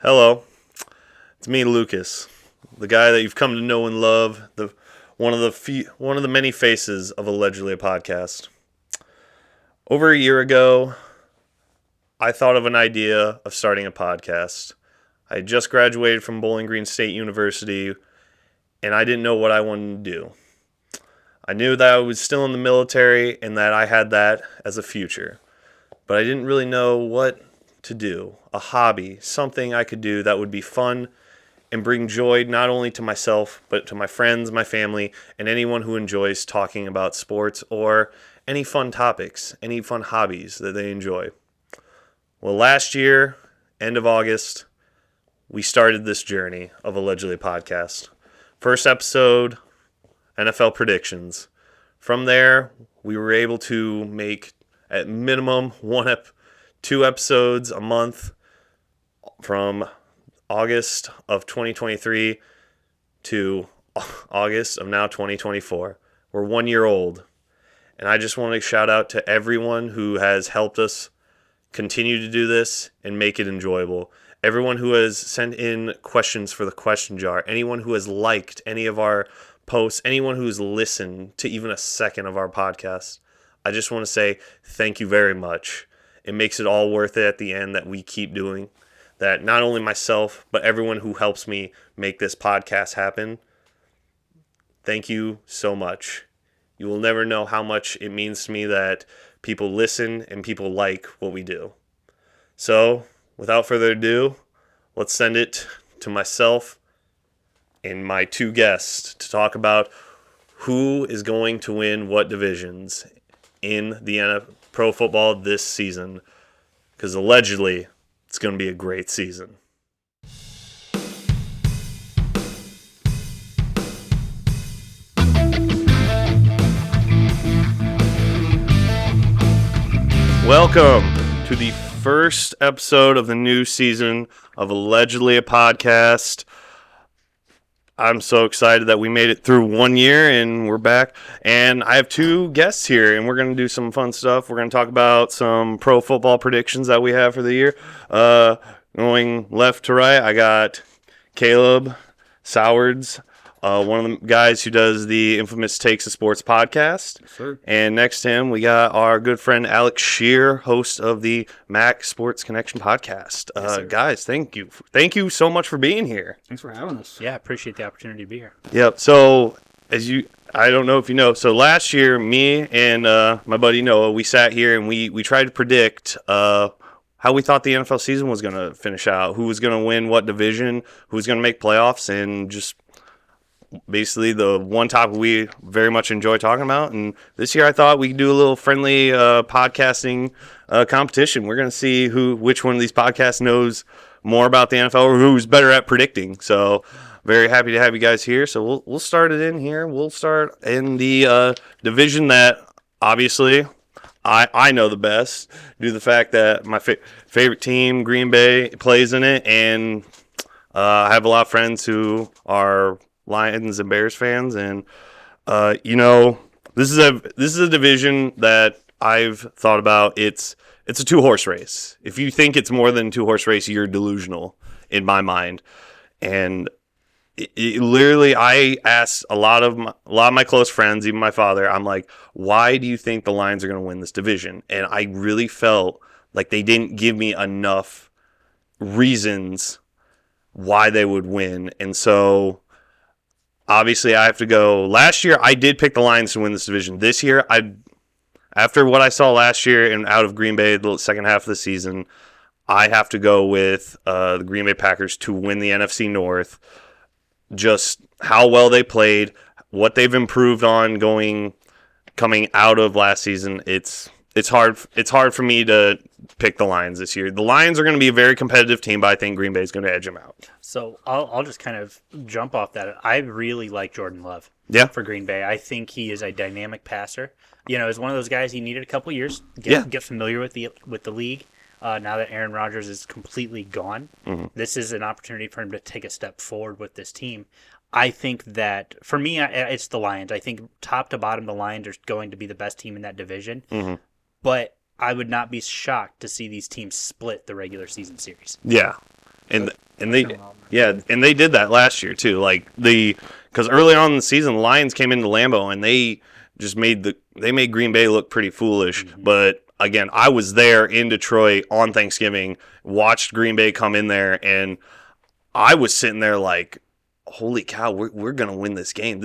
Hello, it's me, Lucas, the guy that you've come to know and love, one of the many faces of Allegedly a Podcast. Over a year ago, I thought of an idea of starting a podcast. I had just graduated from Bowling Green State University, and I didn't know what I wanted to do. I knew that I was still in the military and that I had that as a future, but I didn't really know what to do, a hobby, something I could do that would be fun and bring joy not only to myself, but to my friends, my family, and anyone who enjoys talking about sports or any fun topics, any fun hobbies that they enjoy. Well, last year, end of August, we started this journey of Allegedly Podcast. First episode, NFL predictions. From there, we were able to make at minimum two episodes a month from August of 2023 to August of now 2024. We're 1 year old. And I just want to shout out to everyone who has helped us continue to do this and make it enjoyable. Everyone who has sent in questions for the question jar, anyone who has liked any of our posts, anyone who's listened to even a second of our podcast. I just want to say thank you very much. It makes it all worth it at the end that we keep doing. That not only myself, but everyone who helps me make this podcast happen. Thank you so much. You will never know how much it means to me that people listen and people like what we do. So, without further ado, let's send it to myself and my two guests to talk about who is going to win what divisions in the NFL pro football this season, because allegedly it's going to be a great season. Welcome to the first episode of the new season of Allegedly a Podcast. I'm so excited that we made it through 1 year and we're back. And I have two guests here, and we're going to do some fun stuff. We're going to talk about some pro football predictions that we have for the year. Going left to right, I got Kaleb Sowards, one of the guys who does the infamous Takes a Sports podcast. Yes, sir. And next to him, we got our good friend Alex Scheer, host of the Mac Sports Connection podcast. Yes, guys, thank you. Thank you so much for being here. Thanks for having us. Yeah, appreciate the opportunity to be here. Yep. So, I don't know if you know, so last year, me and my buddy Noah, we sat here and we tried to predict how we thought the NFL season was going to finish out, who was going to win what division, who was going to make playoffs, and just basically the one topic we very much enjoy talking about. And this year I thought we could do a little friendly podcasting competition. We're going to see which one of these podcasts knows more about the NFL or who's better at predicting. So very happy to have you guys here. So we'll start it in here. We'll start in the division that obviously I know the best due to the fact that my favorite team, Green Bay, plays in it. And I have a lot of friends who are Lions and Bears fans, and this is a division that I've thought about. It's a 2-horse race. If you think it's more than a 2-horse race, you're delusional in my mind. And it literally, I asked a lot of my close friends, even my father. I'm like, why do you think the Lions are going to win this division? And I really felt like they didn't give me enough reasons why they would win, and so. Obviously, I have to go. Last year, I did pick the Lions to win this division. This year, after what I saw last year and out of Green Bay the second half of the season, I have to go with the Green Bay Packers to win the NFC North. Just how well they played, what they've improved on coming out of last season. It's hard for me to pick the Lions this year. The Lions are going to be a very competitive team, but I think Green Bay is going to edge them out. So I'll just kind of jump off that. I really like Jordan Love for Green Bay. I think he is a dynamic passer. You know, as one of those guys, he needed a couple years to get familiar with the league. Now that Aaron Rodgers is completely gone, This is an opportunity for him to take a step forward with this team. I think that, for me, it's the Lions. I think top to bottom, the Lions are going to be the best team in that division. But I would not be shocked to see these teams split the regular season series. Yeah. And And they did that last year too. Like because early on in the season, the Lions came into Lambeau and they just made Green Bay look pretty foolish. Mm-hmm. But again, I was there in Detroit on Thanksgiving, watched Green Bay come in there, and I was sitting there like, holy cow, we're going to win this game.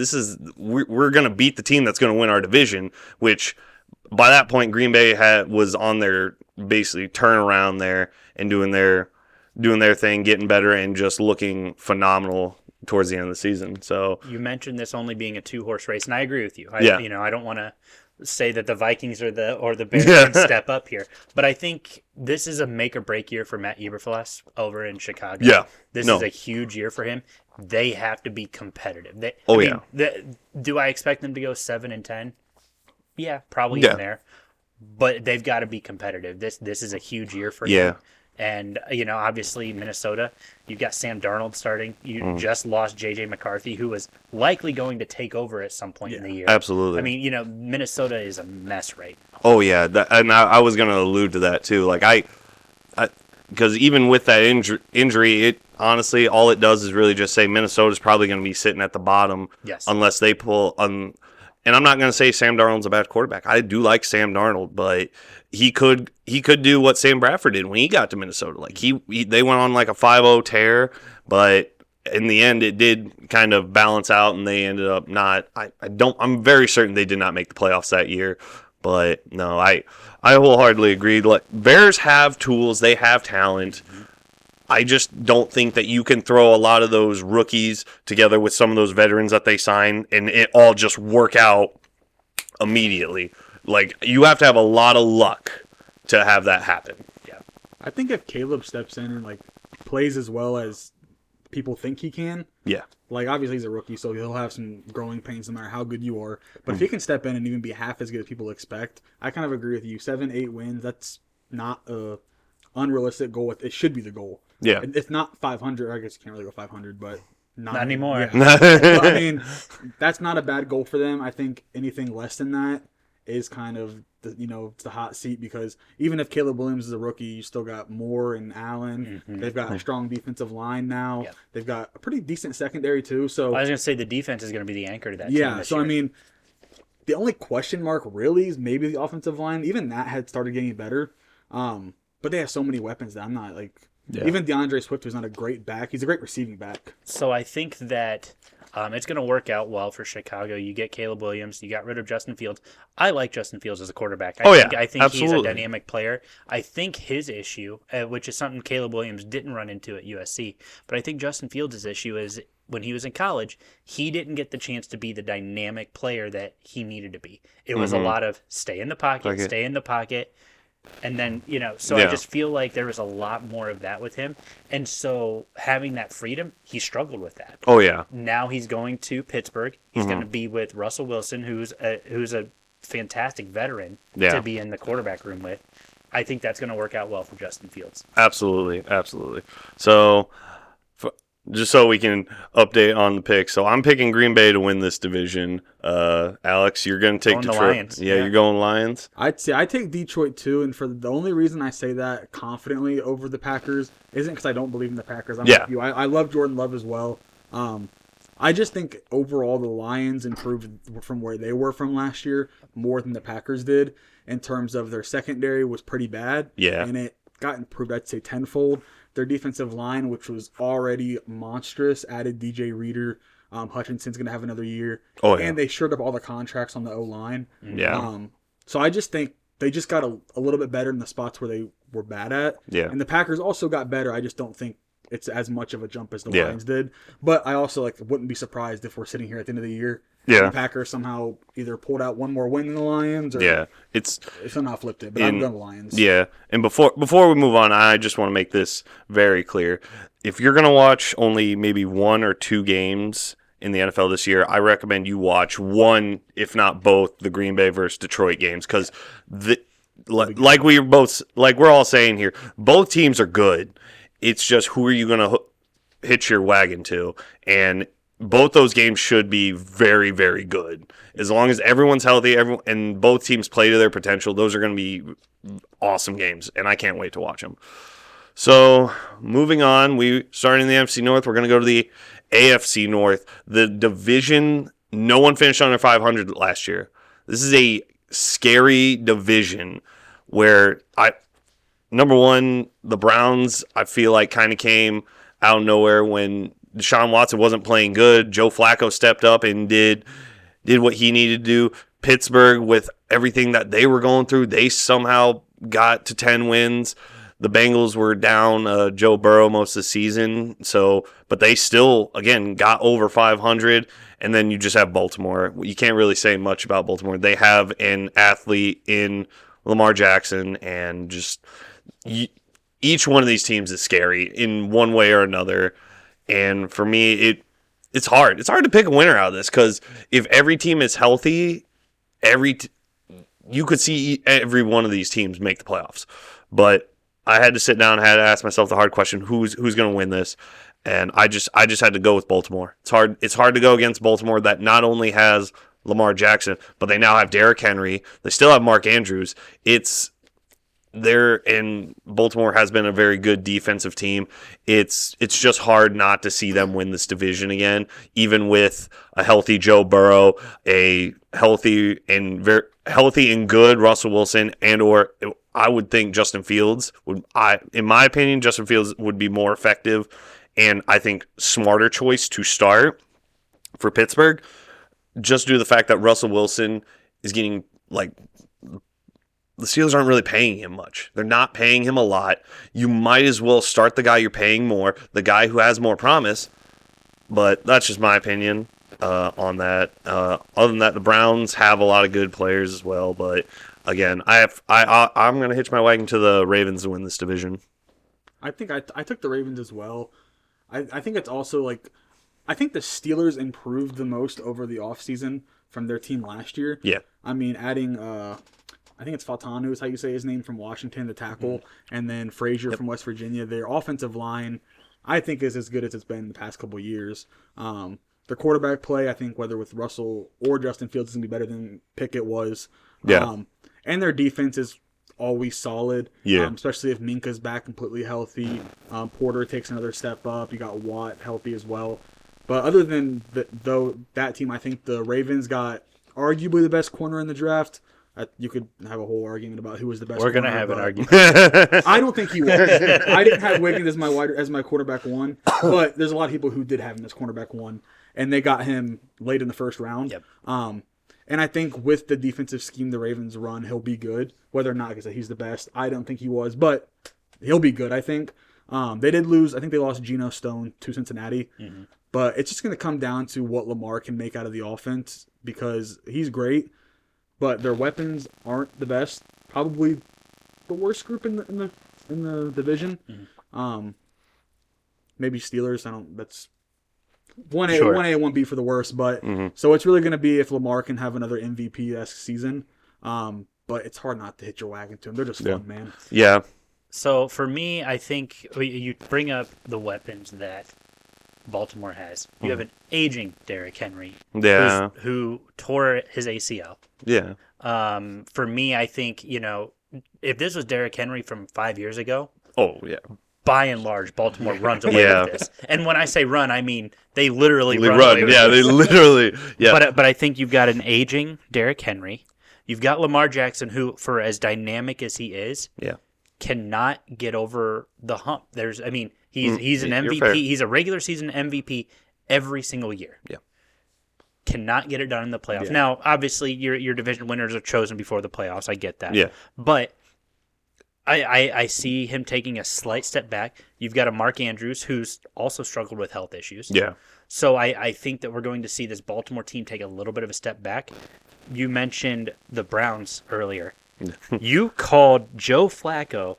We're going to beat the team that's going to win our division, which by that point Green Bay was on their basically turnaround there and doing their thing, getting better, and just looking phenomenal towards the end of the season. So you mentioned this only being a 2-horse race, and I agree with you. I don't want to say that the Vikings or the Bears can step up here, but I think this is a make or break year for Matt Eberflus over in Chicago. Yeah, this is a huge year for him. They have to be competitive. Do I expect them to go 7-10? Yeah, probably in there, but they've got to be competitive. This is a huge year for him. And, obviously Minnesota, you've got Sam Darnold starting. You just lost J.J. McCarthy, who was likely going to take over at some point in the year. Absolutely. I mean, Minnesota is a mess right now. Oh, yeah. And I was going to allude to that, too. Like, because even with that injury, it honestly, all it does is really just say Minnesota's probably going to be sitting at the bottom unless they pull and I'm not going to say Sam Darnold's a bad quarterback. I do like Sam Darnold, but he could do what Sam Bradford did when he got to Minnesota. Like they went on like a 5-0 tear, but in the end it did kind of balance out, and they ended up not. I'm very certain they did not make the playoffs that year. But no, I wholeheartedly agree. Like, Bears have tools, they have talent. I just don't think that you can throw a lot of those rookies together with some of those veterans that they sign and it all just work out immediately. Like, you have to have a lot of luck to have that happen. Yeah. I think if Kaleb steps in and plays as well as people think he can. Yeah. Obviously he's a rookie, so he'll have some growing pains no matter how good you are. But if he can step in and even be half as good as people expect, I kind of agree with you. 7-8 wins, that's not a unrealistic goal. It should be the goal. Yeah. It's not 500. I guess you can't really go 500, but not anymore. Yeah. But, I mean, that's not a bad goal for them. I think anything less than that is kind of the hot seat, because even if Caleb Williams is a rookie, you still got Moore and Allen. Mm-hmm. They've got a strong defensive line now. Yep. They've got a pretty decent secondary too. So I was going to say the defense is going to be the anchor to that team this year. I mean, the only question mark really is maybe the offensive line. Even that had started getting better. But they have so many weapons that I'm not even DeAndre Swift, who's not a great back. He's a great receiving back. So I think that it's going to work out well for Chicago. You get Caleb Williams. You got rid of Justin Fields. I like Justin Fields as a quarterback. I think absolutely. He's a dynamic player. I think his issue, which is something Caleb Williams didn't run into at USC, but I think Justin Fields' issue is when he was in college, he didn't get the chance to be the dynamic player that he needed to be. It was a lot of stay in the pocket. And then, I just feel like there was a lot more of that with him. And so having that freedom, he struggled with that. Oh, yeah. Now he's going to Pittsburgh. He's going to be with Russell Wilson, who's a fantastic veteran to be in the quarterback room with. I think that's going to work out well for Justin Fields. Absolutely. So, just so we can update on the pick. So I'm picking Green Bay to win this division. Alex, you're going to take Detroit. Lions. Yeah, you're going Lions. I take Detroit too, and for the only reason I say that confidently over the Packers isn't because I don't believe in the Packers. I'm with you. I love Jordan Love as well. I just think overall the Lions improved from where they were from last year more than the Packers did in terms of their secondary was pretty bad. Yeah. And it got improved, I'd say, tenfold. Their defensive line, which was already monstrous, added DJ Reader. Hutchinson's going to have another year. Oh, yeah. And they shored up all the contracts on the O-line. Yeah. So I just think they just got a little bit better in the spots where they were bad at. Yeah. And the Packers also got better. I just don't think it's as much of a jump as the Lions did. But I also wouldn't be surprised if we're sitting here at the end of the year. Yeah. The Packers somehow either pulled out one more win than the Lions, or it's somehow flipped it. But I'm going the Lions. Yeah. And before we move on, I just want to make this very clear. If you're going to watch only maybe 1 or 2 games in the NFL this year, I recommend you watch one, if not both, the Green Bay versus Detroit games, because like we're all saying here, both teams are good. It's just who are you going to hitch your wagon to, and both those games should be very, very good. As long as everyone's healthy, and both teams play to their potential, those are going to be awesome games, and I can't wait to watch them. So, moving on, we started in the NFC North. We're going to go to the AFC North. The division, no one finished under 500 last year. This is a scary division where number one, the Browns, I feel like kind of came out of nowhere when Deshaun Watson wasn't playing good. Joe Flacco stepped up and did what he needed to do. Pittsburgh, with everything that they were going through, they somehow got to 10 wins. The Bengals were down Joe Burrow most of the season, but they still, again, got over 500. And then you just have Baltimore. You can't really say much about Baltimore. They have an athlete in Lamar Jackson, and just each one of these teams is scary in one way or another. And for me, it's hard. It's hard to pick a winner out of this because if every team is healthy, you could see every one of these teams make the playoffs. But I had to sit down and had to ask myself the hard question: who's going to win this? And I just had to go with Baltimore. It's hard to go against Baltimore that not only has Lamar Jackson, but they now have Derrick Henry. They still have Mark Andrews. And Baltimore has been a very good defensive team. It's just hard not to see them win this division again, even with a healthy Joe Burrow, a healthy and good Russell Wilson, or I would think Justin Fields in my opinion, Justin Fields would be more effective and I think smarter choice to start for Pittsburgh, just due to the fact that Russell Wilson is getting the Steelers aren't really paying him much. They're not paying him a lot. You might as well start the guy you're paying more, the guy who has more promise. But that's just my opinion on that. Other than that, the Browns have a lot of good players as well. But again, I'm going to hitch my wagon to the Ravens to win this division. I think I took the Ravens as well. I think it's also I think the Steelers improved the most over the offseason from their team last year. Yeah. I mean, adding I think it's Fatanu is how you say his name, from Washington, the tackle, and then Frazier from West Virginia. Their offensive line, I think, is as good as it's been the past couple of years. Their quarterback play, I think, whether with Russell or Justin Fields, is going to be better than Pickett was. Yeah. And their defense is always solid. Yeah. Especially if Minka's back completely healthy. Porter takes another step up. You got Watt healthy as well. But other than that team, I think the Ravens got arguably the best corner in the draft. You could have a whole argument about who was the best. We're going to have an argument. I don't think he was. I didn't have Wiggins as my quarterback one, but there's a lot of people who did have him as cornerback one, and they got him late in the first round. Yep. And I think with the defensive scheme the Ravens run, he'll be good. Whether or not, like I said, he's the best, I don't think he was, but he'll be good, I think. They did lose. I think they lost Geno Stone to Cincinnati. Mm-hmm. But it's just going to come down to what Lamar can make out of the offense, because he's great, but their weapons aren't the best. Probably the worst group in the division. Mm-hmm. Maybe Steelers. That's 1A, sure. 1A, 1B for the worst. But so it's really going to be if Lamar can have another MVP-esque season. But it's hard not to hit your wagon to him. They're just fun, man. Yeah. So for me, I think you bring up the weapons that Baltimore has. You have an aging Derrick Henry, who tore his ACL. Yeah. For me, I think, if this was Derrick Henry from 5 years ago, by and large, Baltimore runs away with this. And when I say run, I mean they literally run away with this. They literally. Yeah. But I think you've got an aging Derrick Henry. You've got Lamar Jackson, who, for as dynamic as he is, cannot get over the hump. He's an MVP. He's a regular season MVP every single year. Yeah. Cannot get it done in the playoffs. Yeah. Now, obviously, your division winners are chosen before the playoffs. I get that. Yeah. But I see him taking a slight step back. You've got a Mark Andrews who's also struggled with health issues. Yeah. So I think that we're going to see this Baltimore team take a little bit of a step back. You mentioned the Browns earlier. You called Joe Flacco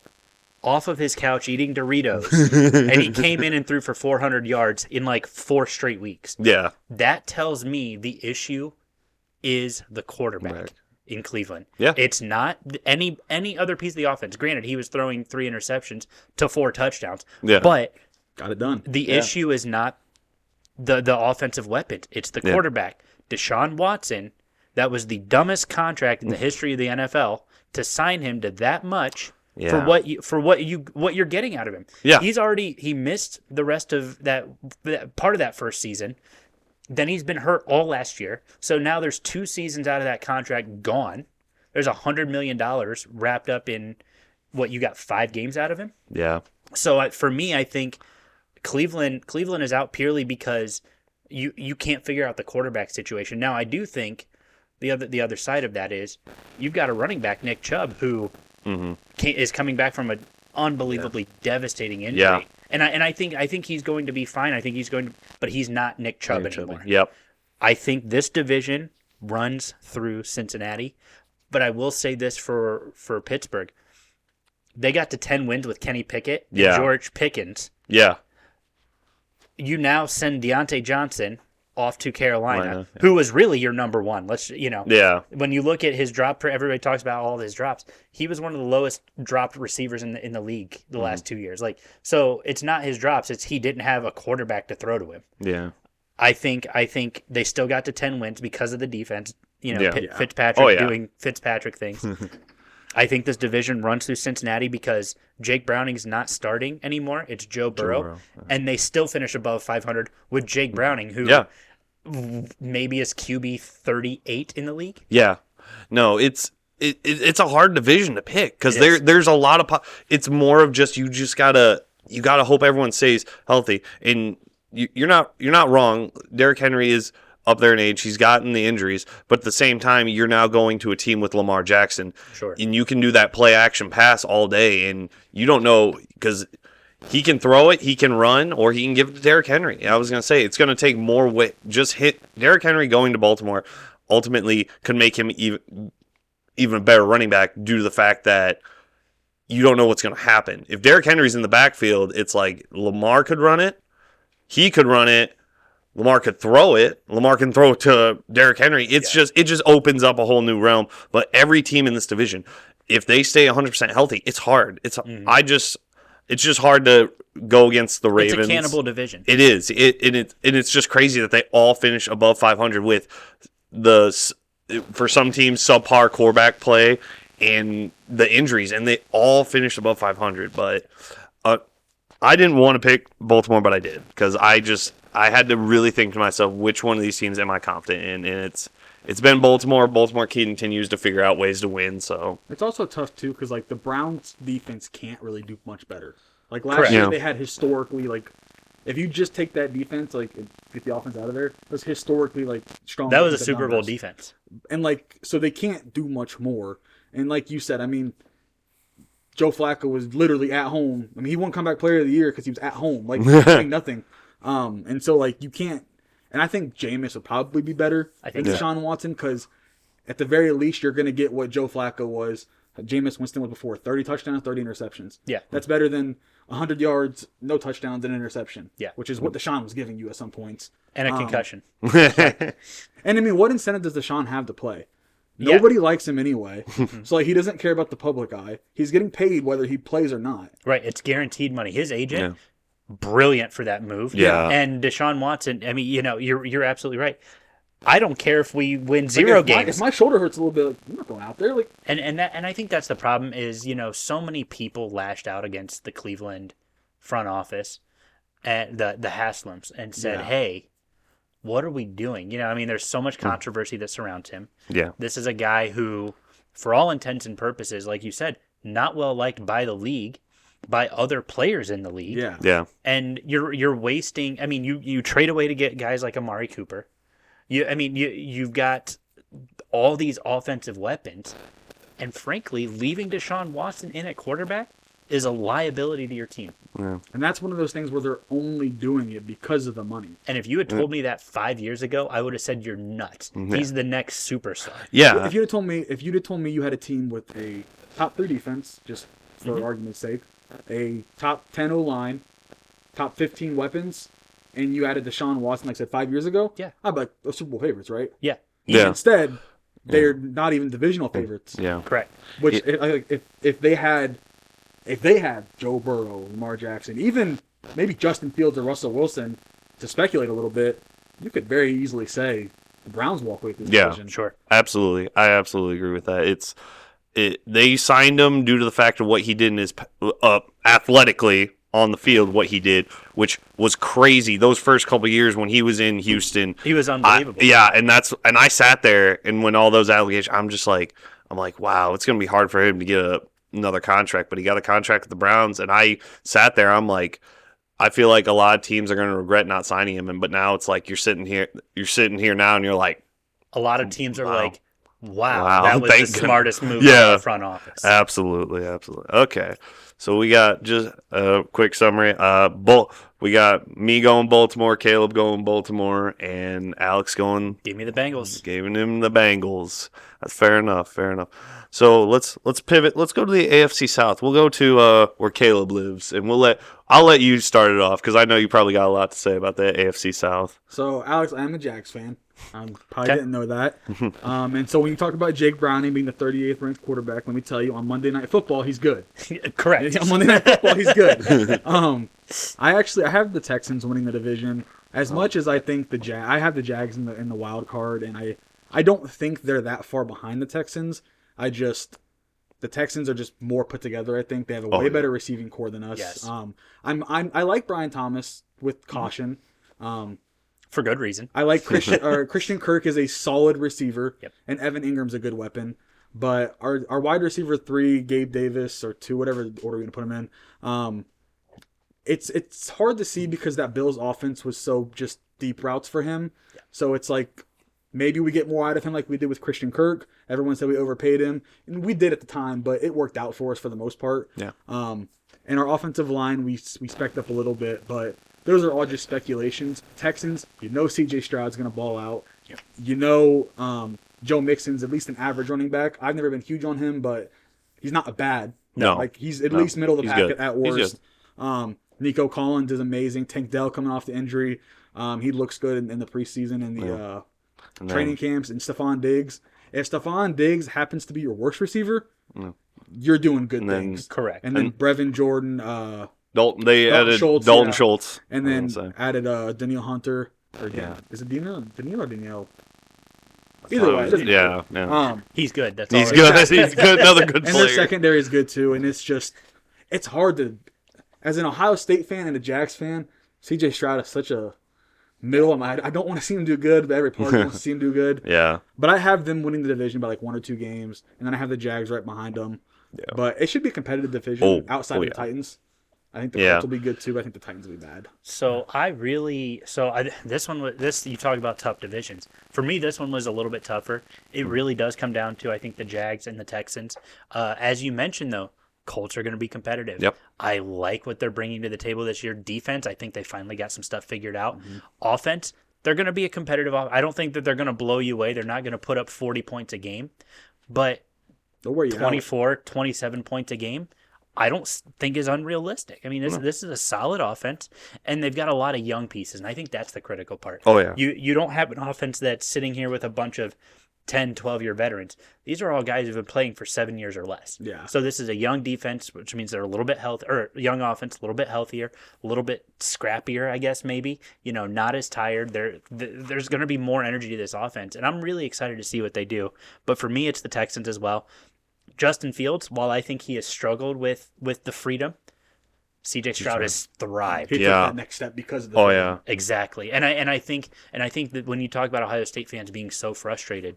off of his couch eating Doritos, and he came in and threw for 400 yards in 4 straight weeks. Yeah. That tells me the issue is the quarterback in Cleveland. Yeah. It's not any other piece of the offense. Granted, he was throwing 3 interceptions to 4 touchdowns. Yeah. But got it done. The issue is not the offensive weapons. It's the quarterback. Deshaun Watson, that was the dumbest contract in the history of the NFL. To sign him to that much Yeah. For what you're getting out of him. Yeah. He missed the rest of that part of that first season. Then he's been hurt all last year. So now there's 2 seasons out of that contract gone. There's $100 million wrapped up in what you got 5 games out of him. Yeah. So for me, I think Cleveland is out purely because you can't figure out the quarterback situation. Now I do think the other side of that is you've got a running back, Nick Chubb, who is coming back from an unbelievably devastating injury. Yeah. And I think he's going to be fine. I think he's going to, but he's not Nick Chubb anymore. Yep. I think this division runs through Cincinnati, but I will say this for Pittsburgh. They got to 10 wins with Kenny Pickett and George Pickens. Yeah. You now send Deontay Johnson off to Carolina, who was really your number one. When you look at his drop, everybody talks about all of his drops. He was one of the lowest dropped receivers in the league the last 2 years. So it's not his drops; it's he didn't have a quarterback to throw to him. Yeah. I think they still got to 10 wins because of the defense. Fitzpatrick doing Fitzpatrick things. I think this division runs through Cincinnati because Jake Browning's not starting anymore. It's Joe Burrow. And they still finish above 500 with Jake Browning, who maybe is QB 38 in the league. Yeah. No, it's a hard division to pick because there's a lot of it's more of just you gotta hope everyone stays healthy. And you're not wrong. Derrick Henry is up there in age. He's gotten the injuries, but at the same time, you're now going to a team with Lamar Jackson. Sure. And you can do that play action pass all day, and you don't know because he can throw it, he can run, or he can give it to Derrick Henry. I was going to say, it's going to take more weight. Just hit Derrick Henry going to Baltimore ultimately could make him even a better running back due to the fact that you don't know what's going to happen. If Derrick Henry's in the backfield, it's like Lamar could run it, he could run it, Lamar could throw it. Lamar can throw it to Derrick Henry. It just opens up a whole new realm. But every team in this division, if they stay 100% healthy, it's hard. It's just hard to go against the Ravens. It's a cannibal division. It is. It's just crazy that they all finish above 500 with for some teams subpar quarterback play and the injuries, and they all finished above 500. But I didn't want to pick Baltimore, but I did because I had to really think to myself, which one of these teams am I confident in? And it's been Baltimore. Baltimore continues to figure out ways to win. So it's also tough too because the Browns defense can't really do much better. Last year they had historically if you just take that defense get the offense out of there, it was historically strong. That was a Super Bowl defense, and so they can't do much more. And like you said, I mean, Joe Flacco was literally at home. I mean, he won comeback player of the year because he was at home, doing nothing. And so you can't. And I think Jameis would probably be better than Deshaun Watson because at the very least you're going to get what Joe Flacco was. Jameis Winston was before 30 touchdowns, 30 interceptions. Yeah, that's better than 100 yards, no touchdowns, and an interception. Yeah, which is what Deshaun was giving you at some points. And a concussion. And I mean, what incentive does Deshaun have to play? Nobody likes him anyway. So he doesn't care about the public eye. He's getting paid whether he plays or not. Right. It's guaranteed money. His agent, brilliant for that move. Yeah. And Deshaun Watson, I mean, you're absolutely right. I don't care if we win 0 games. If my shoulder hurts a little bit, I'm not going out there. And I think that's the problem is, so many people lashed out against the Cleveland front office and the Haslams and said, hey, what are we doing? I mean, there's so much controversy that surrounds him. Yeah. This is a guy who, for all intents and purposes, like you said, not well liked by the league, by other players in the league. Yeah. Yeah. And you're wasting. I mean, you trade away to get guys like Amari Cooper. You've got all these offensive weapons, and frankly, leaving Deshaun Watson in at quarterback is a liability to your team. Yeah. And that's one of those things where they're only doing it because of the money. And if you had told me that 5 years ago, I would have said you're nuts. Mm-hmm. He's the next superstar. Yeah. If you'd have told me you had a team with a top 3 defense, just for argument's sake, a top 10 O-line, top 15 weapons, and you added Deshaun Watson, like I said, 5 years ago, I'd be like, those Super Bowl favorites, right? Yeah. Instead, they're not even divisional favorites. Yeah. Correct. Which, if they had Joe Burrow, Lamar Jackson, even maybe Justin Fields or Russell Wilson, to speculate a little bit, you could very easily say the Browns walk away with this division. Sure. Absolutely. I absolutely agree with that. they signed him due to the fact of what he did in his athletically on the field, what he did, which was crazy. Those first couple of years when he was in Houston, he was unbelievable. And I sat there, and when all those allegations, I'm like, wow, it's gonna be hard for him to get another contract, but he got a contract with the Browns, and I sat there, I'm like, I feel like a lot of teams are gonna regret not signing him, but now it's like you're sitting here now, and you're like, a lot of teams are like, wow, that was the smartest move in the front office. Absolutely. Okay. So we got just a quick summary. We got me going Baltimore, Kaleb going Baltimore, and Alex going. Give me the Bengals. Giving him the Bengals. That's fair enough. So let's pivot. Let's go to the AFC South. We'll go to where Kaleb lives, and I'll let you start it off because I know you probably got a lot to say about the AFC South. So Alex, I'm a Jags fan. Probably didn't know that. And so when you talk about Jake Browning being the 38th ranked quarterback, let me tell you, on Monday Night Football, he's good. Correct. On Monday Night Football, he's good. I have the Texans winning the division. As much as I think I have the Jags in the wild card, and I don't think they're that far behind the Texans. The Texans are just more put together. I think they have a way better receiving core than us. Yes. I like Brian Thomas with caution. For good reason. I like Christian Kirk is a solid receiver, yep. And Evan Ingram's a good weapon. But our wide receiver 3, Gabe Davis, or 2, whatever order we're going to put him in, it's hard to see because that Bills offense was so just deep routes for him. Yeah. So it's like maybe we get more out of him like we did with Christian Kirk. Everyone said we overpaid him, and we did at the time, but it worked out for us for the most part. Yeah. And our offensive line, we spec'd up a little bit, but those are all just speculations. Texans, C.J. Stroud's going to ball out. Yeah. Joe Mixon's at least an average running back. I've never been huge on him, but he's not bad. No. Like, he's at least middle of the pack at worst. Nico Collins is amazing. Tank Dell coming off the injury. He looks good in the preseason and the training camps. And Stephon Diggs. If Stephon Diggs happens to be your worst receiver, you're doing good things. Correct. And then Brevin Jordan, Dalton Schultz. And then added Danielle Hunter. Is it Danielle or Danielle? Either way. He's good. He's good. He's good. Another good player. And their secondary is good too. And it's hard to, as an Ohio State fan and a Jags fan, C.J. Stroud is such a middle. I don't want to see him do good, but every party wants to see him do good. Yeah. But I have them winning the division by like 1 or 2 games, and then I have the Jags right behind them. Yeah. But it should be a competitive division outside of the Titans. I think the Colts will be good too, but I think the Titans will be bad. So this you talk about tough divisions. For me, this one was a little bit tougher. It really does come down to, I think, the Jags and the Texans. As you mentioned, though, Colts are going to be competitive. Yep. I like what they're bringing to the table this year. Defense, I think they finally got some stuff figured out. Mm-hmm. Offense, they're going to be a competitive. I don't think that they're going to blow you away. They're not going to put up 40 points a game, but 24, 27 points a game, I don't think is unrealistic. I mean, this is a solid offense, and they've got a lot of young pieces, and I think that's the critical part. Oh, yeah. You don't have an offense that's sitting here with a bunch of 10, 12-year veterans. These are all guys who've been playing for 7 years or less. Yeah. So this is a young defense, which means they're a little bit young offense, a little bit healthier, a little bit scrappier, I guess, maybe. Not as tired. There's going to be more energy to this offense, and I'm really excited to see what they do. But for me, it's the Texans as well. Justin Fields, while I think he has struggled with the freedom, CJ Stroud has thrived. He took that next step because of the freedom. Yeah. Exactly. And I think that when you talk about Ohio State fans being so frustrated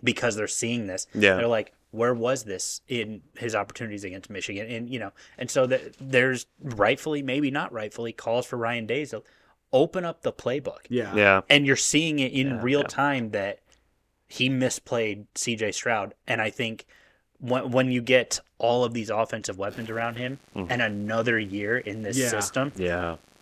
because they're seeing this, they're like, where was this in his opportunities against Michigan? And so there's rightfully, maybe not rightfully, calls for Ryan Day to open up the playbook. Yeah. And you're seeing it in real time that he misplayed CJ Stroud. And I think when you get all of these offensive weapons around him and another year in this system,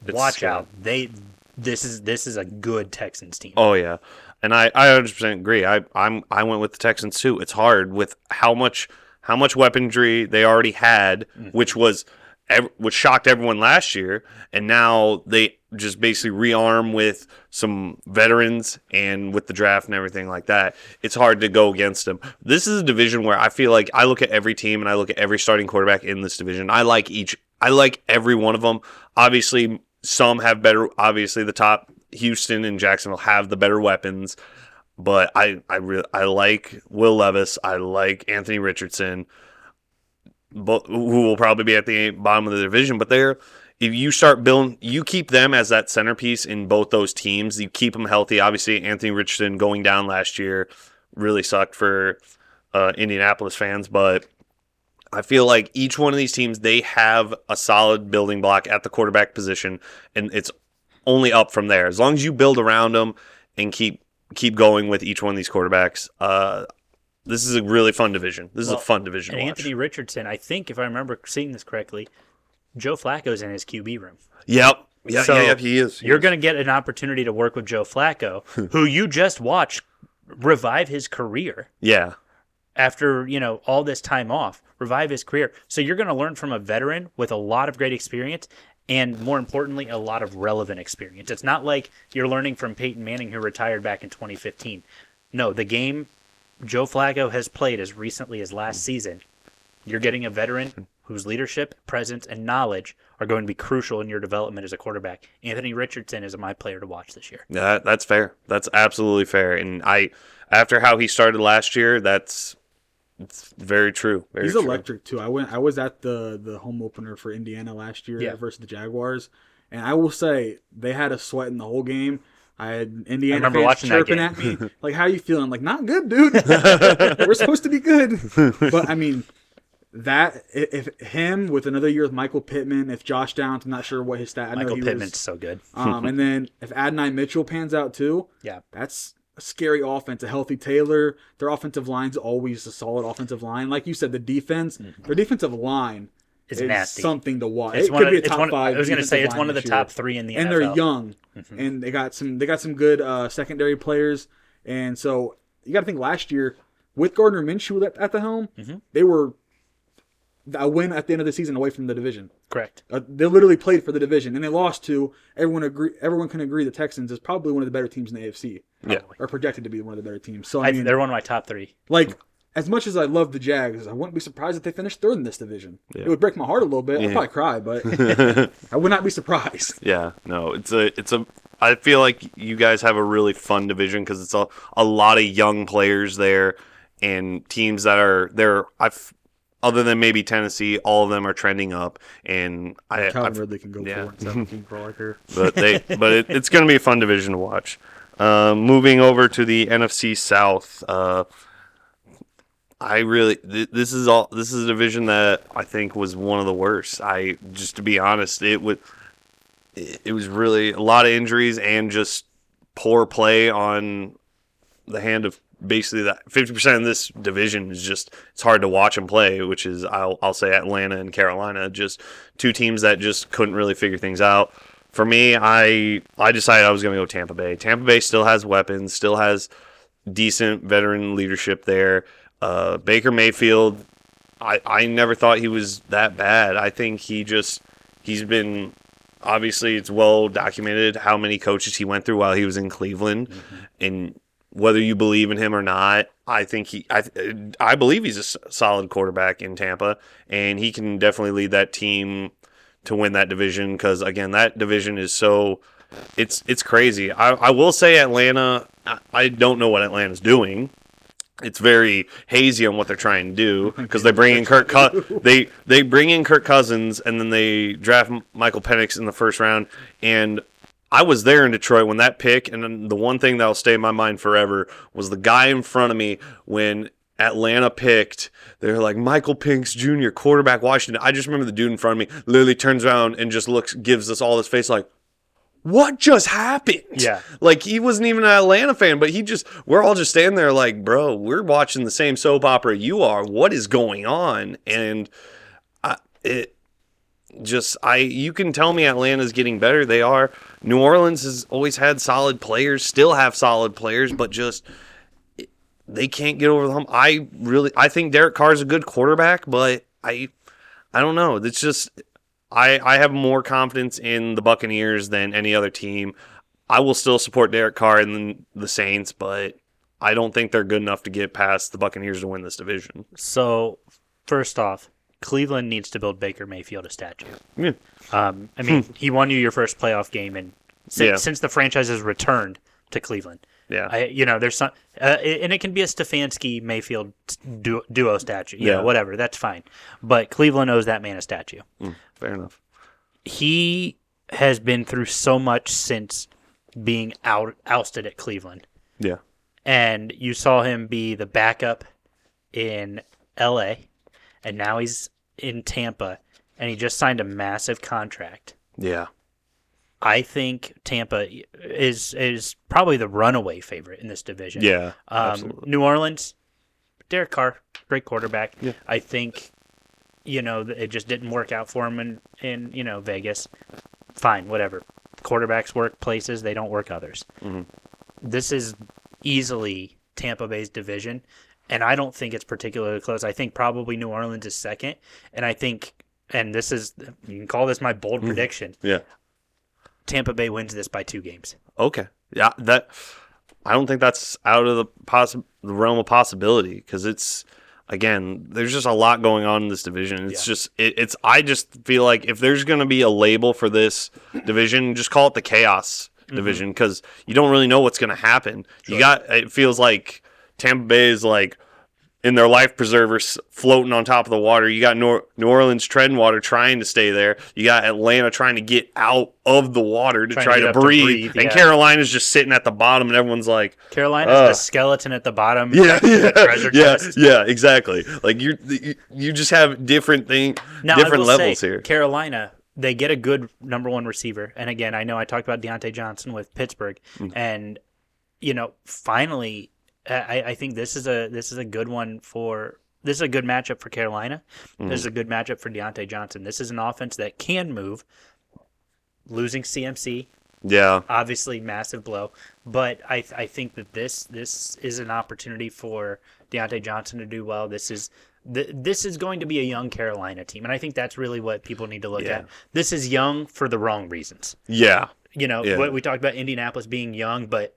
watch out. This is a good Texans team. Oh yeah, and I 100% agree. I went with the Texans too. It's hard with how much weaponry they already had, which shocked everyone last year, and now they just basically rearm with some veterans and with the draft and everything like that. It's hard to go against them. This is a division where I feel like I look at every team and I look at every starting quarterback in this division. I like every one of them. Obviously, some have better. Obviously, the top Houston and Jacksonville have the better weapons. But I like Will Levis. I like Anthony Richardson, both, who will probably be at the bottom of the division. But if you start building, you keep them as that centerpiece in both those teams. You keep them healthy. Obviously, Anthony Richardson going down last year really sucked for Indianapolis fans. But I feel like each one of these teams, they have a solid building block at the quarterback position, and it's only up from there. As long as you build around them and keep going with each one of these quarterbacks, this is a really fun division. This is a fun division to watch. Anthony Richardson, I think, if I remember seeing this correctly, Joe Flacco's in his QB room. Yep. Yeah, he is. You're going to get an opportunity to work with Joe Flacco, who you just watched revive his career. Yeah. After, all this time off, revive his career. So you're going to learn from a veteran with a lot of great experience and, more importantly, a lot of relevant experience. It's not like you're learning from Peyton Manning, who retired back in 2015. No, the game Joe Flacco has played as recently as last season, you're getting a veteran whose leadership, presence, and knowledge are going to be crucial in your development as a quarterback. Anthony Richardson is my player to watch this year. Yeah, that's fair. That's absolutely fair. And after how he started last year, it's very true. He's electric too. I was at the home opener for Indiana last year versus the Jaguars, and I will say they had a sweat in the whole game. I had Indiana fans chirping at me, like, "How you feeling?" Like, "Not good, dude. We're supposed to be good." But I mean, that if him with another year with Michael Pittman, if Josh Downs, I'm not sure what his stat. Michael Pittman's so good. And then if Adonai Mitchell pans out too, that's a scary offense. A healthy Taylor, their offensive line's always a solid offensive line. Like you said, the defense, their defensive line is nasty. Something to watch. It could be a top 5. I was going to say it's one of the top 3 in the NFL. And they're young, and they got some good secondary players. And so you got to think last year with Gardner Minshew at the helm, they were a win at the end of the season away from the division. Correct. They literally played for the division, and they lost to everyone can agree the Texans is probably one of the better teams in the AFC. Yeah, or projected to be one of the better teams. So they're one of my top 3. Like, as much as I love the Jags, I wouldn't be surprised if they finished 3rd in this division. Yeah. It would break my heart a little bit. I'd probably cry, but I would not be surprised. Yeah, no, it's a. I feel like you guys have a really fun division because it's a lot of young players there and teams that are there. Other than maybe Tennessee, all of them are trending up, and Calvin Ridley can go 4-17 for all I care. But it's going to be a fun division to watch. Moving over to the NFC South, this is a division that I think was one of the worst. Just to be honest, it was really a lot of injuries and just poor play on the hand of basically that 50% of this division is just, it's hard to watch them play, which is I'll say Atlanta and Carolina, just 2 teams that just couldn't really figure things out. For me, I decided I was going to go Tampa Bay. Tampa Bay still has weapons, still has decent veteran leadership there. Baker Mayfield, I never thought he was that bad. I think he's been, obviously it's well documented how many coaches he went through while he was in Cleveland, and whether you believe in him or not, I think I believe he's a solid quarterback in Tampa, and he can definitely lead that team to win that division because, again, that division is so it's crazy. I will say Atlanta, I don't know what Atlanta's doing. It's very hazy on what they're trying to do because they bring in they bring in Kirk Cousins and then they draft Michael Penix in the first round. And I was there in Detroit when that pick, and then the one thing that will stay in my mind forever was the guy in front of me when Atlanta picked. They're like, Michael Penix Jr., quarterback, Washington. I just remember the dude in front of me literally turns around and just gives us all this face like, what just happened? Yeah. Like, he wasn't even an Atlanta fan, but we're all just standing there like, bro, we're watching the same soap opera you are. What is going on? And you can tell me Atlanta's getting better. They are. New Orleans has always had solid players, still have solid players, but just they can't get over the hump. I think Derek Carr's a good quarterback, but I don't know. It's just I have more confidence in the Buccaneers than any other team. I will still support Derek Carr and the Saints, but I don't think they're good enough to get past the Buccaneers to win this division. So, first off, Cleveland needs to build Baker Mayfield a statue. Yeah. He won you your first playoff game since the franchise has returned to Cleveland. Yeah. There's some, and it can be a Stefanski Mayfield duo statue. Whatever. That's fine. But Cleveland owes that man a statue. Fair enough. He has been through so much since being ousted at Cleveland. Yeah. And you saw him be the backup in L.A., and now he's in Tampa, and he just signed a massive contract. Yeah. I think Tampa is probably the runaway favorite in this division. Yeah, absolutely. New Orleans, Derek Carr, great quarterback. Yeah. I think, it just didn't work out for him in Vegas. Fine, whatever. Quarterbacks work places, they don't work others. Mm-hmm. This is easily Tampa Bay's division, and I don't think it's particularly close. I think probably New Orleans is second, and I think, and this is, you can call this my bold prediction. Yeah. Tampa Bay wins this by 2 games. Okay. Yeah, I don't think that's out of the realm of possibility, because it's, again, there's just a lot going on in this division. It's just I just feel like if there's going to be a label for this division, just call it the chaos division, because you don't really know what's going to happen. Sure. It feels like Tampa Bay is like in their life preservers floating on top of the water. You got New Orleans treading water, trying to stay there. You got Atlanta trying to get out of the water to try to breathe. And Carolina's just sitting at the bottom, and everyone's like, Carolina's the skeleton at the bottom. Treasure chest. Yeah, exactly. Like you just have different levels here. Carolina, they get a good number 1 receiver. And again, I know I talked about Deontay Johnson with Pittsburgh, and finally, I think this is a good one this is a good matchup for Carolina. This is a good matchup for Deontay Johnson. This is an offense that can move. Losing CMC, obviously massive blow, but I think that this is an opportunity for Deontay Johnson to do well. This is going to be a young Carolina team, and I think that's really what people need to look at. This is young for the wrong reasons. Yeah, what we talked about Indianapolis being young, but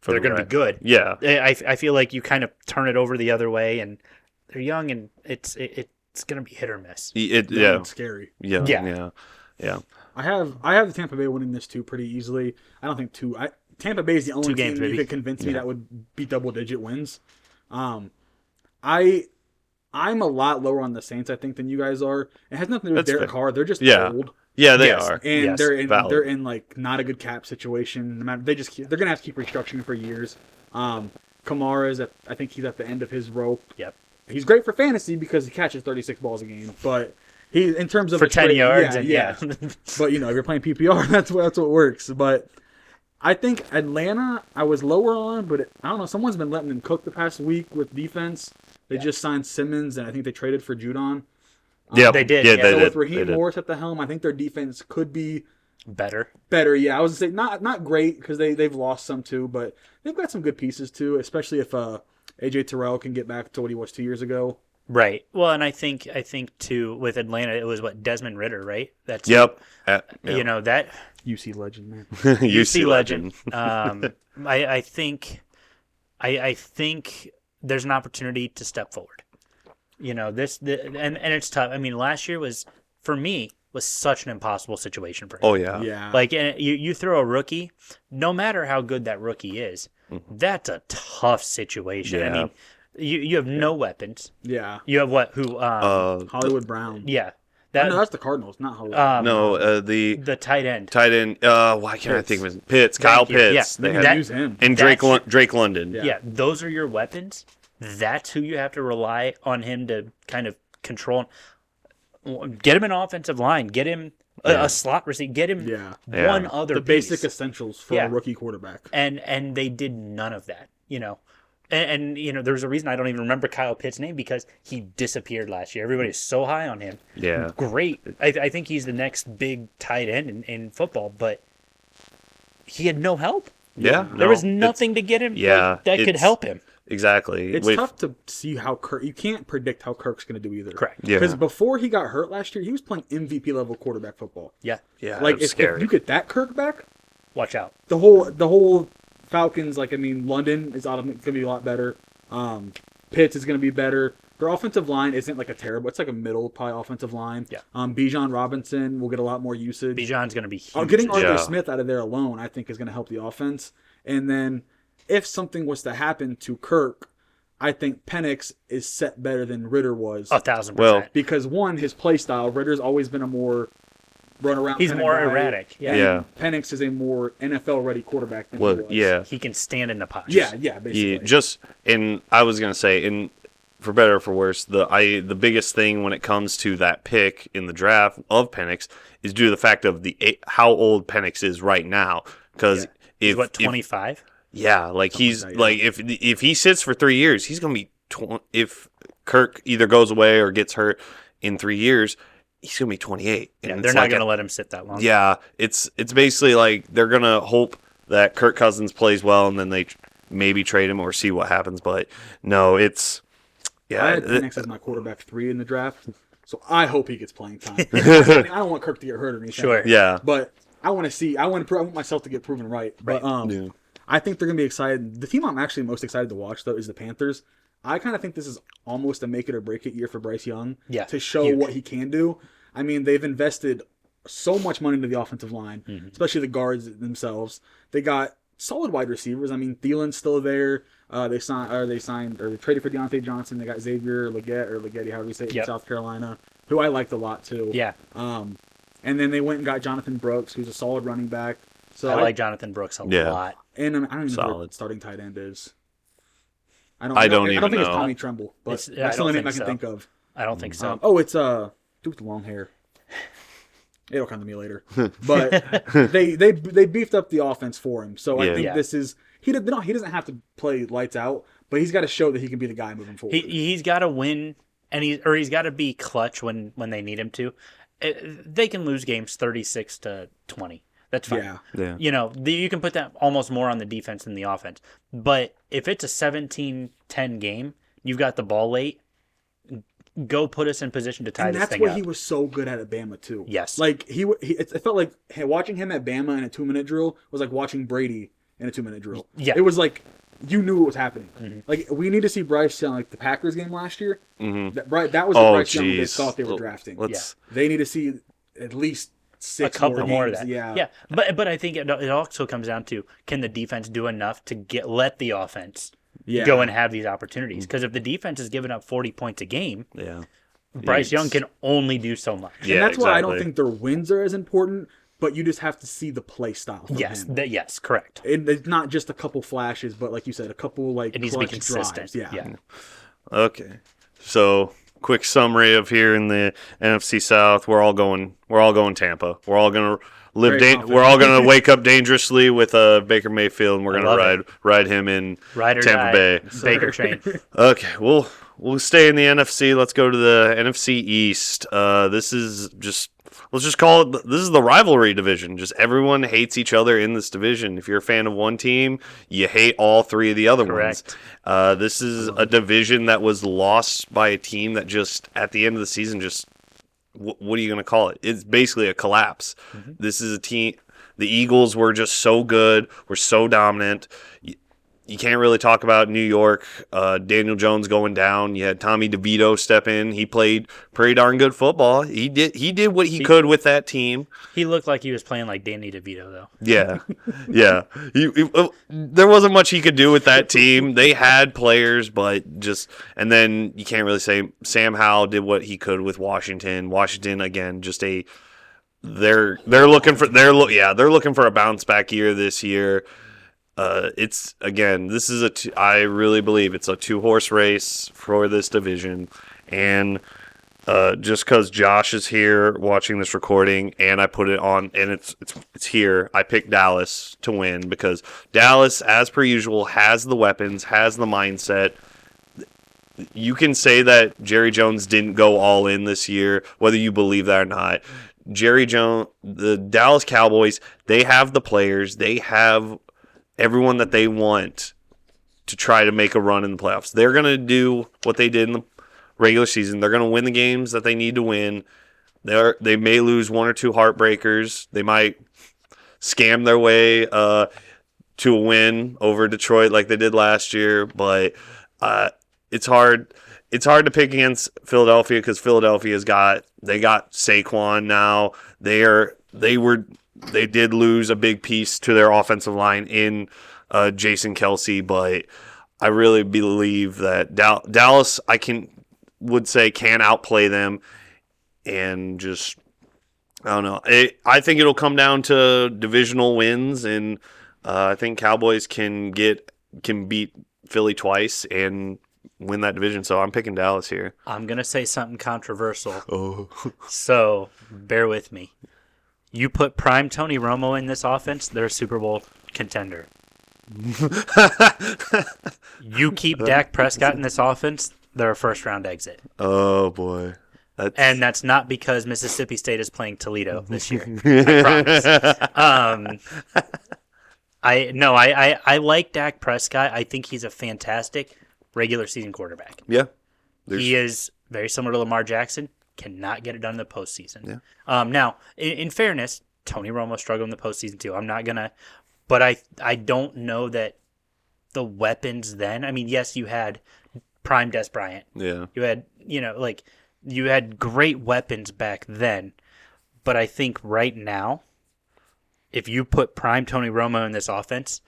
they're going to be good. Yeah, I feel like you kind of turn it over the other way, and they're young, and it's going to be hit or miss. It's scary. Yeah. I have the Tampa Bay winning this too pretty easily. I don't think Tampa Bay is the only team you could convince me that would be double-digit wins. I'm a lot lower on the Saints, I think, than you guys are. It has nothing to do with Derek Carr. They're just old. Yeah, they are, and they're in like not a good cap situation. No matter, they're gonna have to keep restructuring for years. Kamara's I think he's at the end of his rope. Yep. He's great for fantasy because he catches 36 balls a game, but he in terms of for 10 yards. But if you're playing PPR, that's what works. But I think Atlanta, I was lower on, but I don't know. Someone's been letting them cook the past week with defense. They just signed Simmons, and I think they traded for Judon. Yeah, they did. Yeah, so they with Raheem Morris at the helm, I think their defense could be better. Yeah, I was gonna say not great because they've lost some too, but they've got some good pieces too. Especially if AJ Terrell can get back to what he was 2 years ago. Right. Well, and I think too with Atlanta, it was Desmond Ritter, right? That's that UC legend, man. UC legend. I think there's an opportunity to step forward. And it's tough. I mean, last year was such an impossible situation for him. Oh yeah. Like you throw a rookie, no matter how good that rookie is, that's a tough situation. Yeah. I mean, you have no weapons. Yeah. You have what? Who? Hollywood Brown. Yeah. No, that's the Cardinals, not Hollywood. The tight end. Why can't I think of his Pitts? Kyle Pitts. Yeah, they had to use him. And Drake London. Yeah, those are your weapons. That's who you have to rely on him to kind of control. Get him an offensive line. Get him a slot receiver. Get him one other the basic essentials for a rookie quarterback. And they did none of that. And there's a reason I don't even remember Kyle Pitts' name because he disappeared last year. Everybody's so high on him. Yeah. Great. I think he's the next big tight end in football, but he had no help. Yeah. There was nothing to get him that could help him. Exactly. It's tough to see how Kirk... You can't predict how Kirk's going to do either. Correct. Yeah. Because before he got hurt last year, he was playing MVP-level quarterback football. Yeah. Yeah, like, if you get that Kirk back... Watch out. The whole Falcons, London is going to be a lot better. Pitts is going to be better. Their offensive line isn't like a terrible... It's like a middle, probably, offensive line. Yeah. Bijan Robinson will get a lot more usage. Bijan's going to be huge. Getting Arthur Smith out of there alone, I think, is going to help the offense. And then... if something was to happen to Kirk, I think Penix is set better than Ritter was. 1,000%. Well, because one, his play style, Ritter's always been a more run around. He's more guy. erratic. Yeah. Penix is a more NFL ready quarterback than he was. Yeah. He can stand in the pocket. Yeah, basically. I was gonna say, for better or for worse, the biggest thing when it comes to that pick in the draft of Penix is due to the fact of how old Penix is right now. Because he's 25? Yeah, like he's like if he sits for 3 years, he's gonna be if Kirk either goes away or gets hurt in 3 years, he's gonna be 28. Yeah, they're not gonna let him sit that long. Yeah, it's basically like they're gonna hope that Kirk Cousins plays well and then they maybe trade him or see what happens. But no, it's I had Penix as my quarterback 3 in the draft, so I hope he gets playing time. I don't want Kirk to get hurt or anything. Sure. Yeah, but I want myself to get proven right. But I think they're going to be excited. The team I'm actually most excited to watch, though, is the Panthers. I kind of think this is almost a make it or break it year for Bryce Young to show what he can do. I mean, they've invested so much money into the offensive line, especially the guards themselves. They got solid wide receivers. I mean, Thielen's still there. They traded for Deontay Johnson. They got Xavier Legette, however you say it, in South Carolina, who I liked a lot too. Yeah. And then they went and got Jonathan Brooks, who's a solid running back. So I like Jonathan Brooks a lot. And I don't even know what starting tight end is. I don't think know. it's Tommy Tremble, but that's the only name I can think of. I don't think so. It's dude with the long hair. It'll come to me later. But they beefed up the offense for him. So I think this is he doesn't have to play lights out, but he's got to show that he can be the guy moving forward. He's got to win, and he's got to be clutch when they need him to. They can lose games 36-20. That's fine. Yeah. You know, you can put that almost more on the defense than the offense. But if it's a 17-10 game, you've got the ball late, go put us in position to tie this thing up. And that's what he was so good at Bama, too. Yes. Like, it felt like watching him at Bama in a 2-minute drill was like watching Brady in a 2-minute drill. Yeah. It was like, you knew what was happening. Mm-hmm. Like, we need to see Bryce Young, like the Packers game last year. Mm-hmm. That was the Bryce Young they thought they were drafting. They need to see at least a couple more of that. Yeah. But I think it also comes down to, can the defense do enough to let the offense go and have these opportunities? Because if the defense is giving up 40 points a game, Bryce Young can only do so much. And that's why I don't think their wins are as important, but you just have to see the play style from him. Yes, correct. It's not just a couple flashes, but like you said, a couple like it needs to be consistent. Drives. Yeah. Okay. So quick summary of here in the NFC South, we're all going Tampa. We're all going to we're all going to wake up dangerously with Baker Mayfield, and we're going to ride him in Tampa Bay. Baker train. Okay, we'll stay in the NFC. Let's go to the NFC East. Let's just call it, this is the rivalry division. Just everyone hates each other in this division. If you're a fan of one team, you hate all three of the other ones. This is a division that was lost by a team that just, at the end of the season, just, what are you going to call it? It's basically a collapse. Mm-hmm. This is a team, the Eagles were just so good, were so dominant. You can't really talk about New York. Daniel Jones going down. You had Tommy DeVito step in. He played pretty darn good football. He did what he could with that team. He looked like he was playing like Danny DeVito, though. Yeah. There wasn't much he could do with that team. They had players, but just – and then you can't really say Sam Howell did what he could with Washington. Washington, again, just a – they're looking for a bounce back year this year. It's again, this is I really believe it's a 2-horse race for this division, and just because Josh is here watching this recording, and I put it on, and it's here, I picked Dallas to win because Dallas, as per usual, has the weapons, has the mindset. You can say that Jerry Jones didn't go all in this year, whether you believe that or not. Jerry Jones, the Dallas Cowboys, they have the players, they have everyone that they want to try to make a run in the playoffs. They're going to do what they did in the regular season. They're going to win the games that they need to win. They may lose one or two heartbreakers. They might scam their way to a win over Detroit like they did last year. But it's hard to pick against Philadelphia because Philadelphia's got Saquon now. They did lose a big piece to their offensive line in Jason Kelsey, but I really believe that Dallas, would say, can outplay them, and just I don't know. I think it'll come down to divisional wins, and I think Cowboys can beat Philly twice and win that division. So I'm picking Dallas here. I'm gonna say something controversial. Oh, so bear with me. You put prime Tony Romo in this offense, they're a Super Bowl contender. You keep Dak Prescott in this offense, they're a first-round exit. Oh, boy. And that's not because Mississippi State is playing Toledo this year. I promise. I like Dak Prescott. I think he's a fantastic regular season quarterback. Yeah. He is very similar to Lamar Jackson. Cannot get it done in the postseason. Yeah. Now, in fairness, Tony Romo struggled in the postseason too. I'm not gonna, but I don't know that the weapons then. I mean, yes, you had prime Des Bryant. Yeah. You had you had great weapons back then, but I think right now, if you put prime Tony Romo in this offense,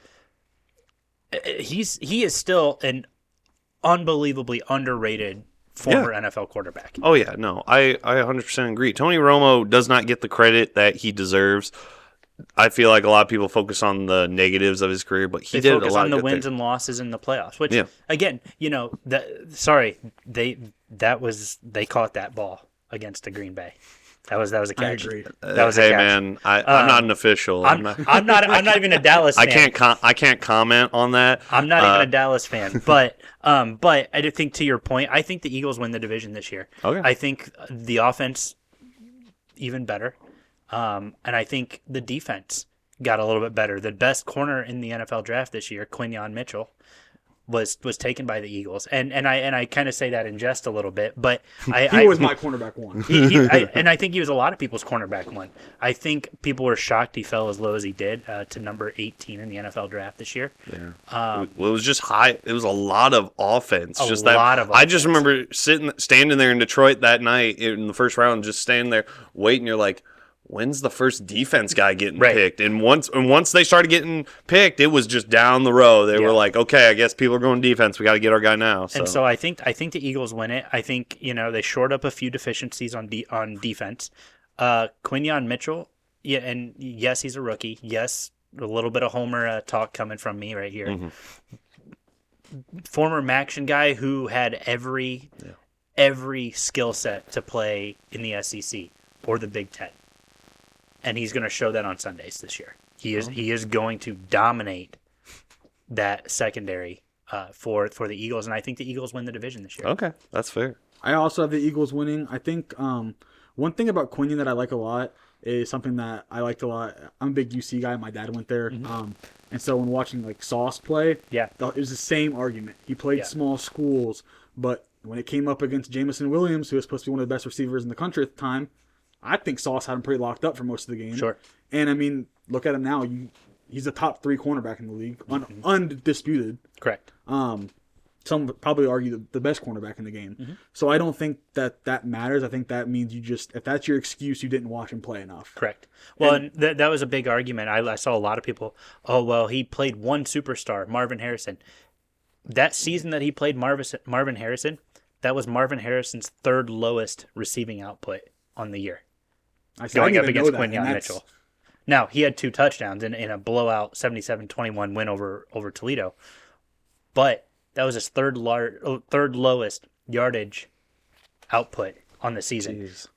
he is still an unbelievably underrated former NFL quarterback. Oh, yeah. No, I 100% agree. Tony Romo does not get the credit that he deserves. I feel like a lot of people focus on the negatives of his career, but he did a lot of good things. They focus on the wins and losses in the playoffs, which, again, they caught that ball against the Green Bay. That was a catch. I agree. That was a catch. Man, I'm not an official. I'm not even a Dallas fan. I can't comment on that. I'm not even a Dallas fan, but I do think, to your point, I think the Eagles win the division this year. Okay. I think the offense even better, and I think the defense got a little bit better. The best corner in the NFL draft this year, Quinyon Mitchell, was taken by the Eagles, and I kind of say that in jest a little bit, but he was my cornerback one. And I think he was a lot of people's cornerback one. I think people were shocked he fell as low as he did to number 18 in the NFL draft this year. Yeah, it was just high. It was a lot of offense. Lot of offense. I just remember standing there in Detroit that night in the first round, just standing there waiting. You're like, when's the first defense guy getting picked? And once they started getting picked, it was just down the row. They were like, okay, I guess people are going defense. We got to get our guy now. So. And so I think the Eagles win it. I think they shored up a few deficiencies on defense. Quinyon Mitchell, and yes, he's a rookie. Yes, a little bit of homer talk coming from me right here. Mm-hmm. Former Maction guy who had every skill set to play in the SEC or the Big Ten. And he's going to show that on Sundays this year. He is going to dominate that secondary for the Eagles, and I think the Eagles win the division this year. Okay, that's fair. I also have the Eagles winning. I think one thing about Quinyon that I like a lot is something that I liked a lot. I'm a big UC guy. My dad went there. Mm-hmm. And so when watching like Sauce play, it was the same argument. He played small schools, but when it came up against Jamison Williams, who was supposed to be one of the best receivers in the country at the time, I think Sauce had him pretty locked up for most of the game. Sure. And, I mean, look at him now. He's a top 3 cornerback in the league, undisputed. Correct. Some would probably argue the best cornerback in the game. Mm-hmm. So I don't think that matters. I think that means if that's your excuse, you didn't watch him play enough. Correct. Well, and that was a big argument. I saw a lot of people, he played one superstar, Marvin Harrison. That season that he played Marvin Harrison, that was Marvin Harrison's 3rd lowest receiving output on the year. Going up against Quinyon Mitchell. Now, he had 2 touchdowns in a blowout 77-21 win over Toledo. But that was his third lowest yardage output on the season. Jeez.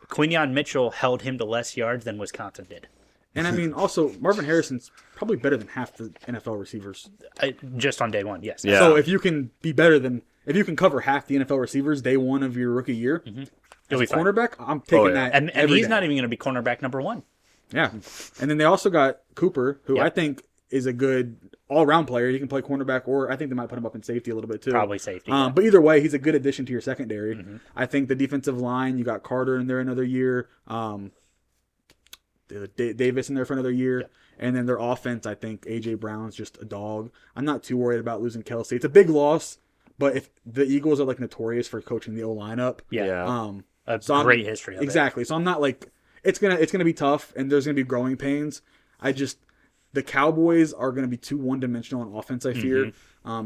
Quinyon Mitchell held him to less yards than Wisconsin did. And, I mean, also, Marvin Harrison's probably better than half the NFL receivers. Just on day one, yes. Yeah. So if you can cover half the NFL receivers day one of your rookie year, as a cornerback, I'm taking that. And he's not even going to be cornerback number 1. Yeah. And then they also got Cooper, who I think is a good all-around player. He can play cornerback, or I think they might put him up in safety a little bit too. Probably safety. But either way, he's a good addition to your secondary. Mm-hmm. I think the defensive line, you got Carter in there another year. Davis in there for another year. Yep. And then their offense, I think A.J. Brown's just a dog. I'm not too worried about losing Kelsey. It's a big loss, but if the Eagles are like notorious for coaching the O-line up. Yeah. Great history of exactly. So I'm not like it's gonna be tough and there's gonna be growing pains. I just The Cowboys are going to be too one-dimensional on offense, I fear.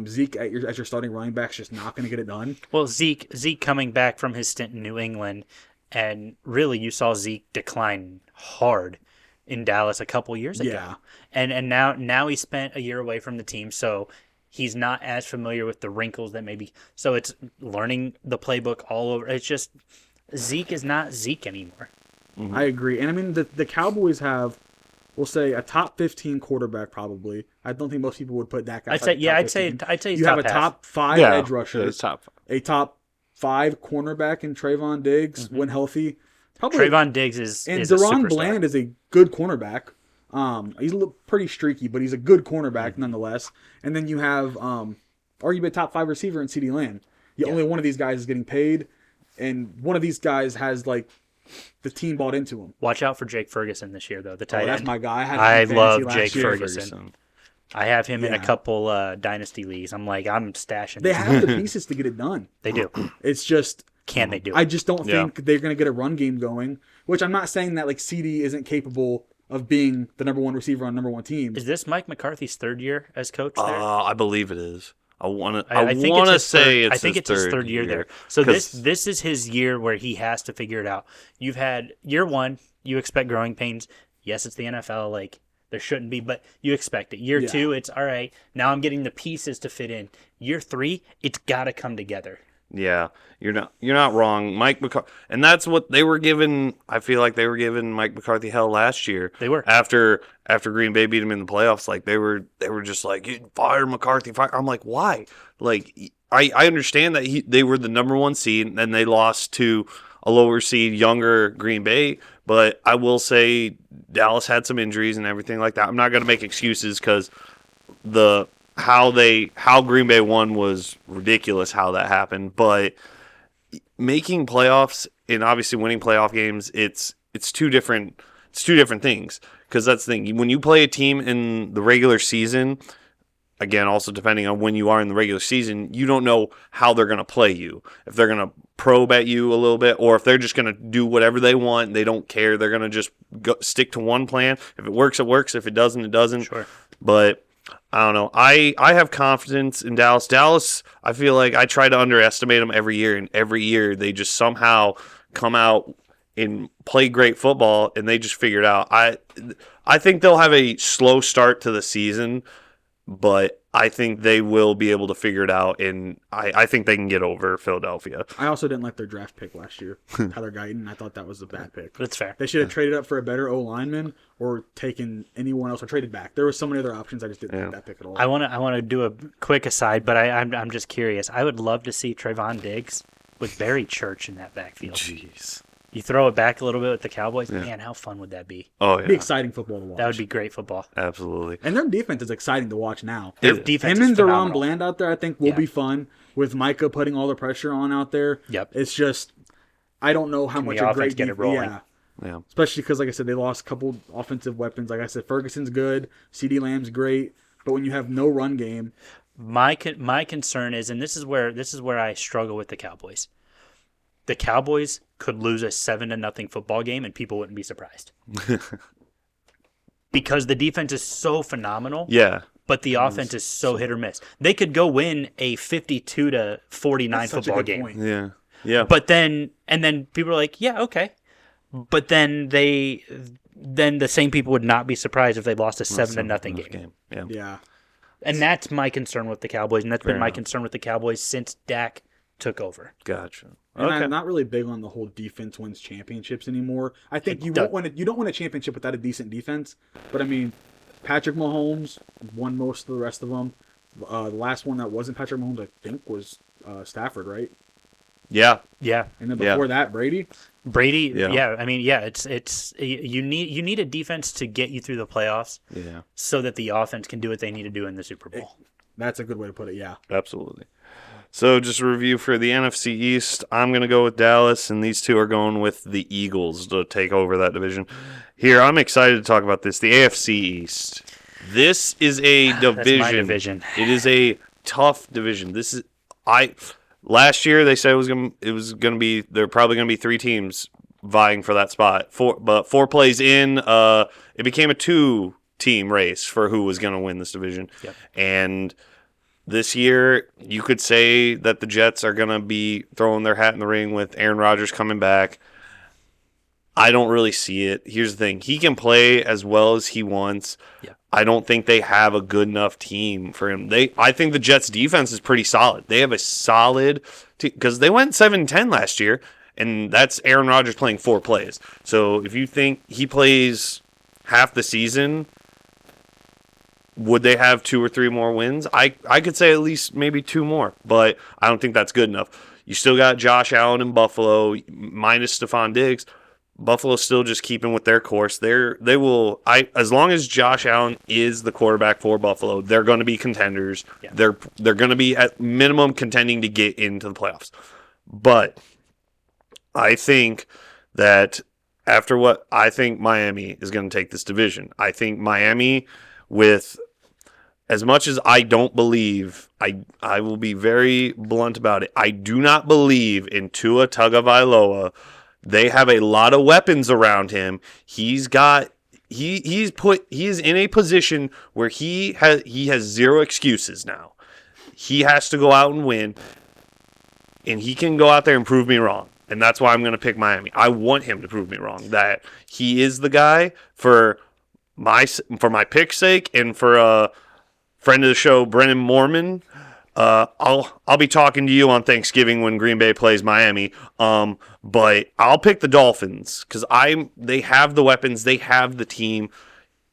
Zeke as your starting running back is just not going to get it done. Well, Zeke coming back from his stint in New England, and really you saw Zeke decline hard in Dallas a couple years ago. Yeah. And now he spent a year away from the team, so he's not as familiar with the wrinkles that maybe. So it's learning the playbook all over. It's just Zeke is not Zeke anymore. Mm-hmm. I agree. And I mean, the Cowboys have, we'll say, a top 15 quarterback probably. I don't think most people would put that guy. I'd say he's you top have a half. top 5 edge rusher, top 5. a top 5 cornerback in Trayvon Diggs when healthy. Probably, Trayvon Diggs is and is Deron a superstar. Bland is a good cornerback. He's a little pretty streaky, but he's a good cornerback nonetheless. And then you have arguably a top 5 receiver in CeeDee Lamb. Only one of these guys is getting paid, and one of these guys has like the team bought into him. Watch out for Jake Ferguson this year, though. The tight end. That's my guy. I love Jake Ferguson. I have him in a couple dynasty leagues. I'm stashing. They have the pieces to get it done. They do. It's just can they do it? I just don't think they're going to get a run game going. Which I'm not saying that like CD isn't capable of being the number 1 receiver on number 1 team. Is this Mike McCarthy's 3rd year as coach there? I believe it is. I want to say I think it's his third year there. So this is his year where he has to figure it out. You've had year 1, you expect growing pains. Yes, it's the NFL. Like there shouldn't be, but you expect it. Year 2, it's all right. Now I'm getting the pieces to fit in. Year 3, it's got to come together. Yeah, you're not wrong, Mike McCarthy, and that's what they were given. I feel like they were giving Mike McCarthy hell last year. They were after Green Bay beat him in the playoffs. Like they were just like, you fire McCarthy. Fire. I'm like, why? Like I understand that they were the number 1 seed and then they lost to a lower seed, younger Green Bay. But I will say Dallas had some injuries and everything like that. I'm not going to make excuses because how Green Bay won was ridiculous how that happened, but making playoffs and obviously winning playoff games, it's two different things, because that's the thing. When you play a team in the regular season, again, also depending on when you are in the regular season, you don't know how they're going to play you. If they're going to probe at you a little bit, or if they're just going to do whatever they want, they don't care. They're going to just stick to one plan. If it works, it works. If it doesn't, it doesn't. Sure. But I don't know. I have confidence in Dallas. Dallas, I feel like I try to underestimate them every year, and every year they just somehow come out and play great football, and they just figure it out. I think they'll have a slow start to the season, but I think they will be able to figure it out, and I think they can get over Philadelphia. I also didn't like their draft pick last year, Tyler Guyton. I thought that was a bad pick. That's fair. They should have traded up for a better O-lineman or taken anyone else or traded back. There were so many other options. I just didn't like that pick at all. I want to do a quick aside, but I'm just curious. I would love to see Trayvon Diggs with Barry Church in that backfield. Jeez. You throw it back a little bit with the Cowboys. Yeah. Man, how fun would that be? Oh, yeah. It'd be exciting football to watch. That would be great football. Absolutely. And their defense is exciting to watch now. Their defense Him is and phenomenal. Deron Bland out there, I think, will be fun. With Micah putting all the pressure on out there. Yep. It's just, I don't know how much the a great offense get it rolling. Yeah. Especially because, like I said, they lost a couple offensive weapons. Like I said, Ferguson's good. CeeDee Lamb's great. But when you have no run game. My concern is, and this is where I struggle with the Cowboys. The Cowboys could lose a 7-0 football game and people wouldn't be surprised. Because the defense is so phenomenal. Yeah. But the offense is so hit or miss. They could go win a 52-49 football game. Point. Yeah. Yeah. But then people are like, yeah, okay. But then the same people would not be surprised if they lost a 7-0 game. Yeah. Yeah. And that's my concern with the Cowboys, and that's been my concern with the Cowboys since Dak took over. Gotcha. And I'm not really big on the whole defense wins championships anymore. I think you don't win a championship without a decent defense. But I mean, Patrick Mahomes won most of the rest of them. The last one that wasn't Patrick Mahomes, I think, was Stafford, right? Yeah. Yeah. And then before that, Brady. Yeah. I mean, yeah. It's you need a defense to get you through the playoffs. Yeah. So that the offense can do what they need to do in the Super Bowl. That's a good way to put it. Yeah. Absolutely. So just a review for the NFC East. I'm going to go with Dallas, and these two are going with the Eagles to take over that division. Here, I'm excited to talk about this. The AFC East. This is a division. That's my division. It is a tough division. Last year they said there are probably going to be 3 teams vying for that spot. But 4 plays in, it became a 2-team team race for who was going to win this division. Yep. And this year, you could say that the Jets are going to be throwing their hat in the ring with Aaron Rodgers coming back. I don't really see it. Here's the thing. He can play as well as he wants. Yeah. I don't think they have a good enough team for him. I think the Jets' defense is pretty solid. They have a solid because they went 7-10 last year, and that's Aaron Rodgers playing 4 plays. So if you think he plays half the season, would they have 2 or 3 more wins? I could say at least maybe 2 more, but I don't think that's good enough. You still got Josh Allen in Buffalo, minus Stephon Diggs. Buffalo's still just keeping with their course. They will. As long as Josh Allen is the quarterback for Buffalo, they're going to be contenders. Yeah. They're going to be at minimum contending to get into the playoffs. But I think that after what I think Miami is going to take this division. I think Miami, with as much as I don't believe, I will be very blunt about it. I do not believe in Tua Tagovailoa. They have a lot of weapons around him. He is in a position where he has 0 excuses now. He has to go out and win, and he can go out there and prove me wrong. And that's why I'm going to pick Miami. I want him to prove me wrong, that he is the guy for my pick's sake, and for a friend of the show, Brennan Mormon. I'll be talking to you on Thanksgiving when Green Bay plays Miami. But I'll pick the Dolphins because they have the weapons, they have the team.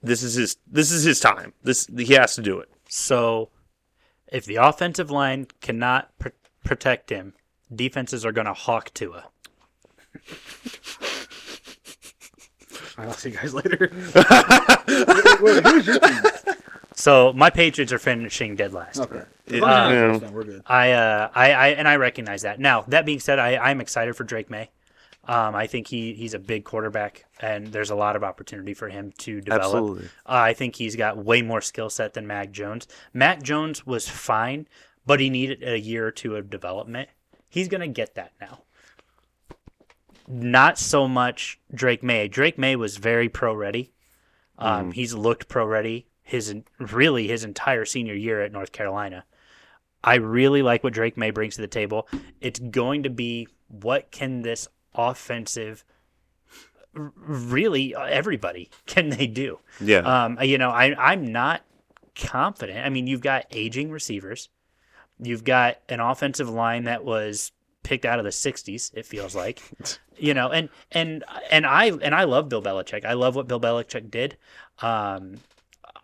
This is his time. He has to do it. So, if the offensive line cannot protect him, defenses are going to hawk Tua. I'll see you guys later. So my Patriots are finishing dead last. Okay. We're good. I recognize that. Now, that being said, I'm excited for Drake May. I think he's a big quarterback, and there's a lot of opportunity for him to develop. Absolutely. I think he's got way more skill set than Mac Jones. Mac Jones was fine, but he needed a year or 2 of development. He's going to get that now. Not so much Drake May. Drake May was very pro-ready. He's looked pro-ready his entire senior year at North Carolina. I really like what Drake May brings to the table. It's going to be, what can this offensive, really everybody, can they do? Yeah. I'm not confident. I mean, you've got aging receivers. You've got an offensive line that was picked out of the 60s, it feels like. And I love Bill Belichick. I love what Bill Belichick did.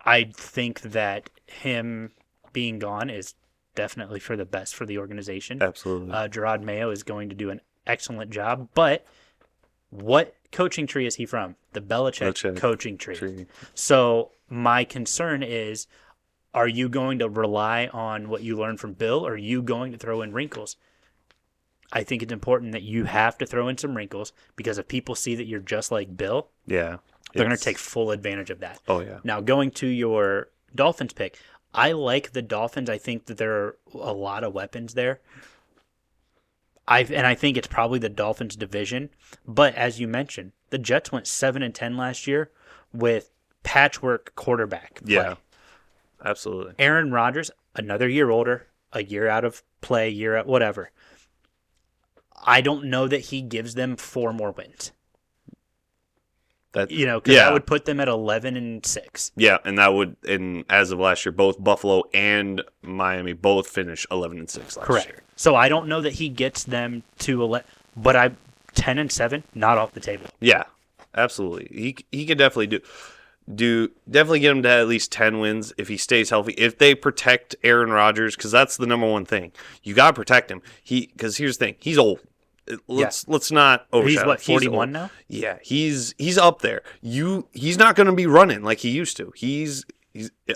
I think that him being gone is definitely for the best for the organization. Absolutely. Gerard Mayo is going to do an excellent job, but what coaching tree is he from? The Belichick coaching tree. So my concern is, are you going to rely on what you learned from Bill, or are you going to throw in wrinkles? I think it's important that you have to throw in some wrinkles, because if people see that you're just like Bill, they're going to take full advantage of that. Oh, yeah. Now, going to your Dolphins pick, I like the Dolphins. I think that there are a lot of weapons there. I think it's probably the Dolphins division. But as you mentioned, the Jets went 7-10 last year with patchwork quarterback play. Yeah, absolutely. Aaron Rodgers, another year older, a year out of play, year out, whatever. I don't know that he gives them 4 more wins. That would put them at 11-6. Yeah, and that would, as of last year, both Buffalo and Miami both finished 11-6 last year. So I don't know that he gets them to 11, but 10-7, not off the table. Yeah, absolutely. He could definitely definitely get him to at least 10 wins if he stays healthy. If they protect Aaron Rodgers, because that's the number one thing. You got to protect him. Because here's the thing, he's old. Let's not overshadow. He's 41 now? Yeah, he's up there. He's not going to be running like he used to. He's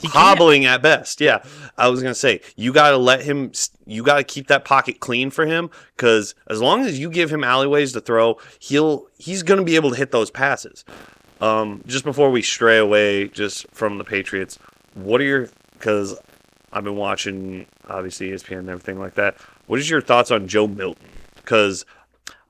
hobbling at best. Yeah, I was going to say, you got to let him. You got to keep that pocket clean for him, because as long as you give him alleyways to throw, he's going to be able to hit those passes. Just before we stray away just from the Patriots, because I've been watching obviously ESPN and everything like that. What is your thoughts on Joe Milton? Because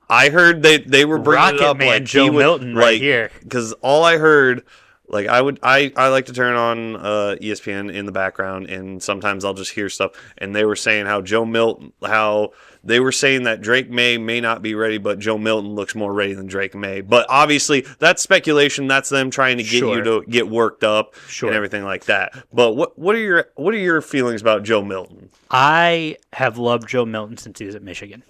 I heard they were bringing it up man, like Joe Milton right here. Because all I heard, Like I like to turn on ESPN in the background, and sometimes I'll just hear stuff. And they were saying how they were saying that Drake may not be ready, but Joe Milton looks more ready than Drake May. But obviously, that's speculation. That's them trying to get you to get worked up and everything like that. But what are your feelings about Joe Milton? I have loved Joe Milton since he was at Michigan.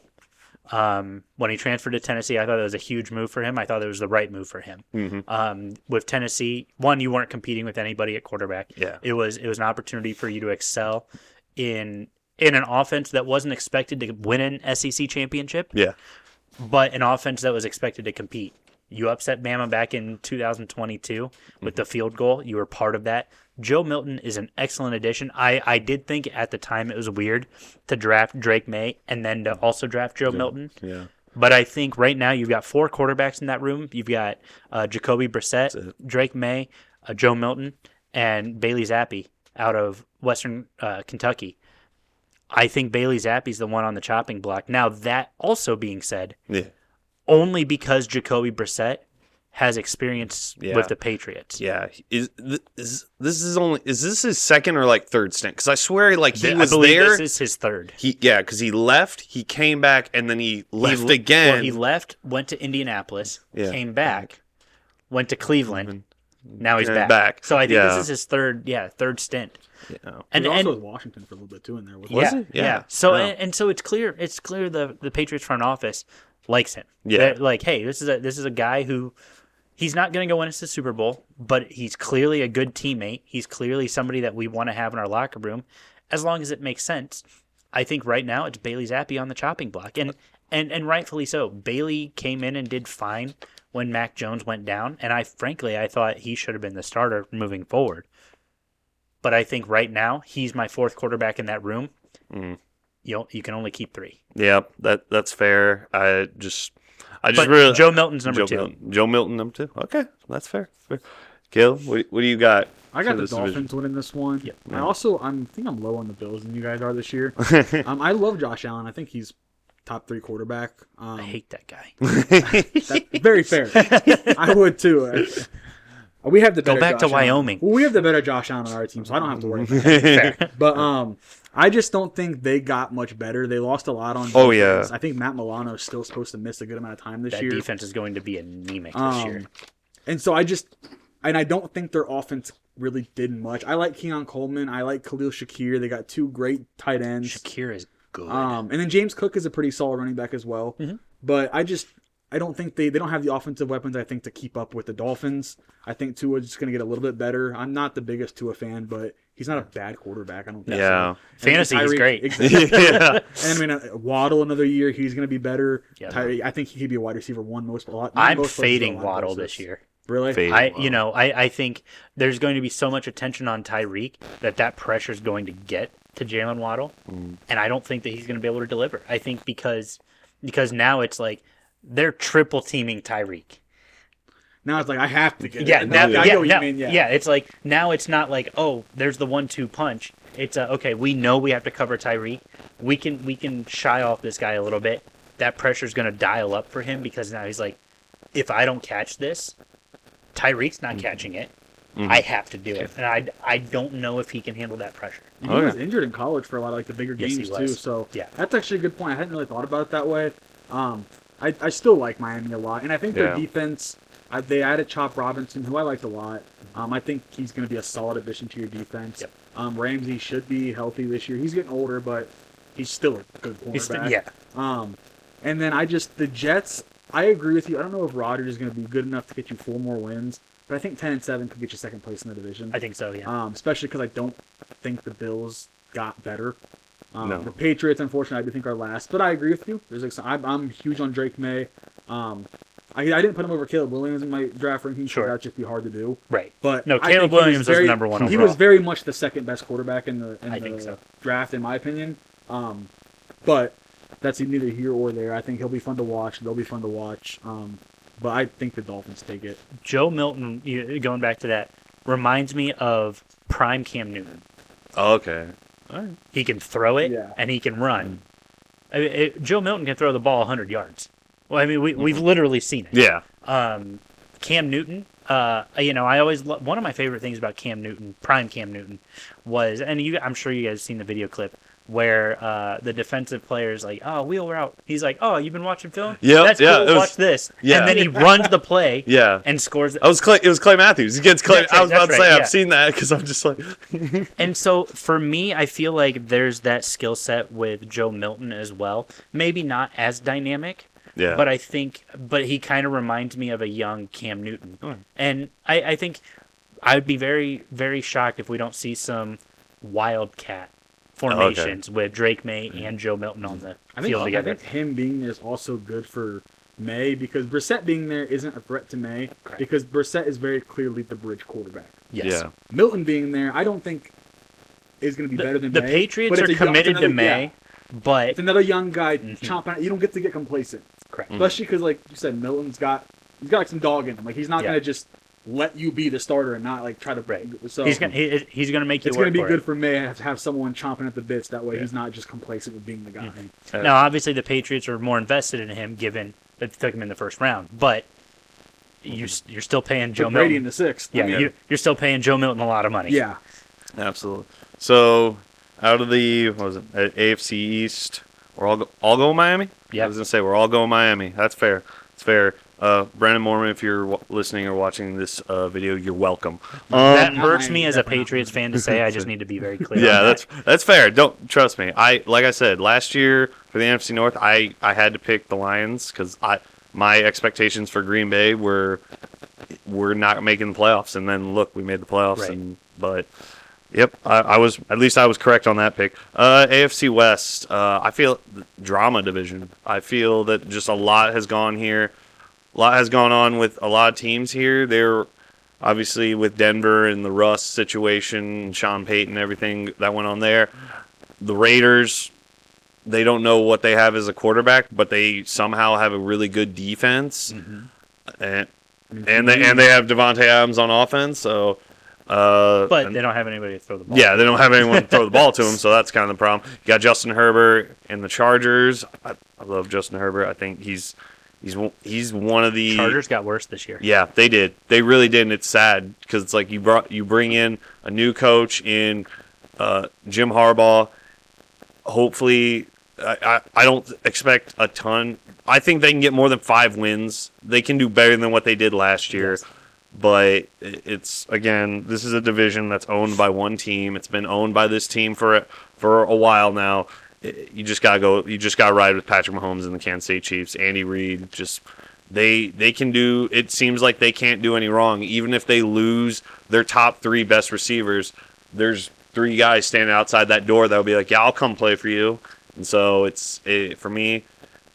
When he transferred to Tennessee, I thought it was a huge move for him. I thought it was the right move for him. Mm-hmm. With Tennessee, one, you weren't competing with anybody at quarterback. Yeah. It was an opportunity for you to excel in an offense that wasn't expected to win an SEC championship. Yeah. But an offense that was expected to compete. You upset Bama back in 2022 with the field goal. You were part of that. Joe Milton is an excellent addition. I did think at the time it was weird to draft Drake May and then to also draft Joe Milton. Yeah. But I think right now you've got 4 quarterbacks in that room. You've got Jacoby Brissett, Drake May, Joe Milton, and Bailey Zappi out of Western Kentucky. I think Bailey Zappi's the one on the chopping block. Now, that also being said, only because Jacoby Brissett has experience with the Patriots. Yeah. Is this his second or like third stint? Because I swear, like he was there. This is his third. Because he left, he came back, and then he left again. Well, he left, went to Indianapolis, came back, went to Cleveland. Now he's back. So I think this is his third stint. Yeah. And also with Washington for a little bit too in there. Was he? Yeah. So and so it's clear the Patriots front office likes him. Yeah. They're like, hey, this is a guy who he's not going to go win us the Super Bowl, but he's clearly a good teammate. He's clearly somebody that we want to have in our locker room, as long as it makes sense. I think right now it's Bailey Zappi on the chopping block, and rightfully so. Bailey came in and did fine when Mac Jones went down, and I thought he should have been the starter moving forward. But I think right now he's my 4th quarterback in that room. You can only keep 3. Yeah, that's fair. Joe Milton's number 2. Joe Milton number 2. Okay, that's fair. Gil, what do you got? I got the Dolphins winning this one. Yep. I think I'm low on the Bills than you guys are this year. I love Josh Allen. I think he's top 3 quarterback. I hate that guy. That's very fair. I would too. We have the better go back Josh to Wyoming. Well, we have the better Josh Allen on our team, so I don't have to worry about that. But I just don't think they got much better. They lost a lot on defense. Oh, yeah. I think Matt Milano is still supposed to miss a good amount of time this year. That defense is going to be anemic this year. And so I don't think their offense really did much. I like Keon Coleman. I like Khalil Shakir. They got 2 great tight ends. Shakir is good. And then James Cook is a pretty solid running back as well. Mm-hmm. But I don't think they don't have the offensive weapons, I think, to keep up with the Dolphins. I think Tua's just going to get a little bit better. I'm not the biggest Tua fan, but he's not a bad quarterback. I don't think so. Fantasy, he's great. Exactly. And Waddle another year, he's going to be better. Yeah. I think he could be a wide receiver 1 I'm fading Waddle this year. Really? I think there's going to be so much attention on Tyreek that pressure is going to get to Jalen Waddle, and I don't think that he's going to be able to deliver. I think because now it's like they're triple teaming Tyreek. Now it's like I have to get. I know what you mean. Yeah, it's like now it's not like, oh, there's the 1-2 punch. It's okay. We know we have to cover Tyreek. We can shy off this guy a little bit. That pressure's going to dial up for him because now he's like, if I don't catch this, Tyreek's not catching it. I have to do it, and I don't know if he can handle that pressure. He was injured in college for a lot of the bigger games too. So that's actually a good point. I hadn't really thought about it that way. I still like Miami a lot, and I think their defense. They added Chop Robinson, who I liked a lot. I think he's going to be a solid addition to your defense. Yep. Ramsey should be healthy this year. He's getting older, but he's still a good quarterback. And then the Jets. I agree with you. I don't know if Rodgers is going to be good enough to get you 4 more wins, but I think 10-7 could get you 2nd place in the division. I think so, yeah. Especially because I don't think the Bills got better. No. The Patriots, unfortunately, I do think are last, but I agree with you. I'm huge on Drake May. I didn't put him over Caleb Williams in my draft ranking, so that'd just be hard to do. Right. But no, Caleb Williams was the number 1 overall. He was very much the 2nd best quarterback in the draft, in my opinion. But that's neither here or there. I think he'll be fun to watch. They'll be fun to watch. But I think the Dolphins take it. Joe Milton, going back to that, reminds me of prime Cam Newton. Oh, okay. All right. He can throw it, and he can run. Joe Milton can throw the ball 100 yards. Well, I mean, we've literally seen it. Yeah. Cam Newton I always one of my favorite things about prime Cam Newton, was, and I'm sure you guys have seen the video clip where the defensive player's like, "Oh, wheel route." He's like, "Oh, you've been watching film? Yeah, That's cool. Watch this." Yeah. And then he runs the play. Yeah. And scores. It was Clay Matthews against Clay. I was about to say yeah. I've seen that because I'm just like. And so for me, I feel like there's that skill set with Joe Milton as well. Maybe not as dynamic. Yeah. But he kind of reminds me of a young Cam Newton. And I think I'd be very, very shocked if we don't see some wildcat formations with Drake May and Joe Milton on the field together. I think him being there is also good for May, because Brissett being there isn't a threat to May. Correct. Because Brissett is very clearly the bridge quarterback. Yes. Yeah. Milton being there, I don't think is going to be better than the May. Patriots are committed to May, but it's another young guy chomping. You don't get to get complacent. Correct. Especially because, like you said, Milton's got like some dog in him. Like he's not going to just let you be the starter and not like try to. Right. So he's gonna make you. It's going to be good for May to have someone chomping at the bits. That way, he's not just complacent with being the guy. Mm-hmm. Now, obviously, the Patriots are more invested in him, given that they took him in the first round. But you're still paying Joe Milton. Brady in the sixth. Yeah, you're still paying Joe Milton a lot of money. Yeah, absolutely. So out of the AFC East, we're all going Miami. Yeah, I was gonna say we're all going Miami. That's fair. It's fair. Brandon Mormon, if you're listening or watching this video, you're welcome. That hurts me as a Patriots fan to say. I just need to be very clear. Yeah, that's fair. Don't trust me. Like I said last year for the NFC North, I had to pick the Lions because my expectations for Green Bay were not making the playoffs, and then look, we made the playoffs. Right. But yep, I was correct on that pick. AFC West, I feel drama division. I feel that just a lot has gone here. A lot has gone on with a lot of teams here. They're obviously with Denver and the Russ situation, Sean Payton, everything that went on there. The Raiders, they don't know what they have as a quarterback, but they somehow have a really good defense, and they have Devontae Adams on offense. So, but they don't have anybody to throw the ball. Yeah, they don't have anyone to throw the ball to him, so that's kind of the problem. You got Justin Herbert and the Chargers. I love Justin Herbert. I think he's one of the Chargers got worse this year. Yeah, they did. They really did, and it's sad because it's like you bring in a new coach in Jim Harbaugh. Hopefully, I don't expect a ton. I think they can get more than 5 wins. They can do better than what they did last year. Yes. But it's, again, this is a division that's owned by one team. It's been owned by this team for a while now. You just gotta go. You just gotta ride with Patrick Mahomes and the Kansas City Chiefs. Andy Reid, they can do. It seems like they can't do any wrong. Even if they lose their top 3 best receivers, there's 3 guys standing outside that door that will be like, "Yeah, I'll come play for you." And so for me,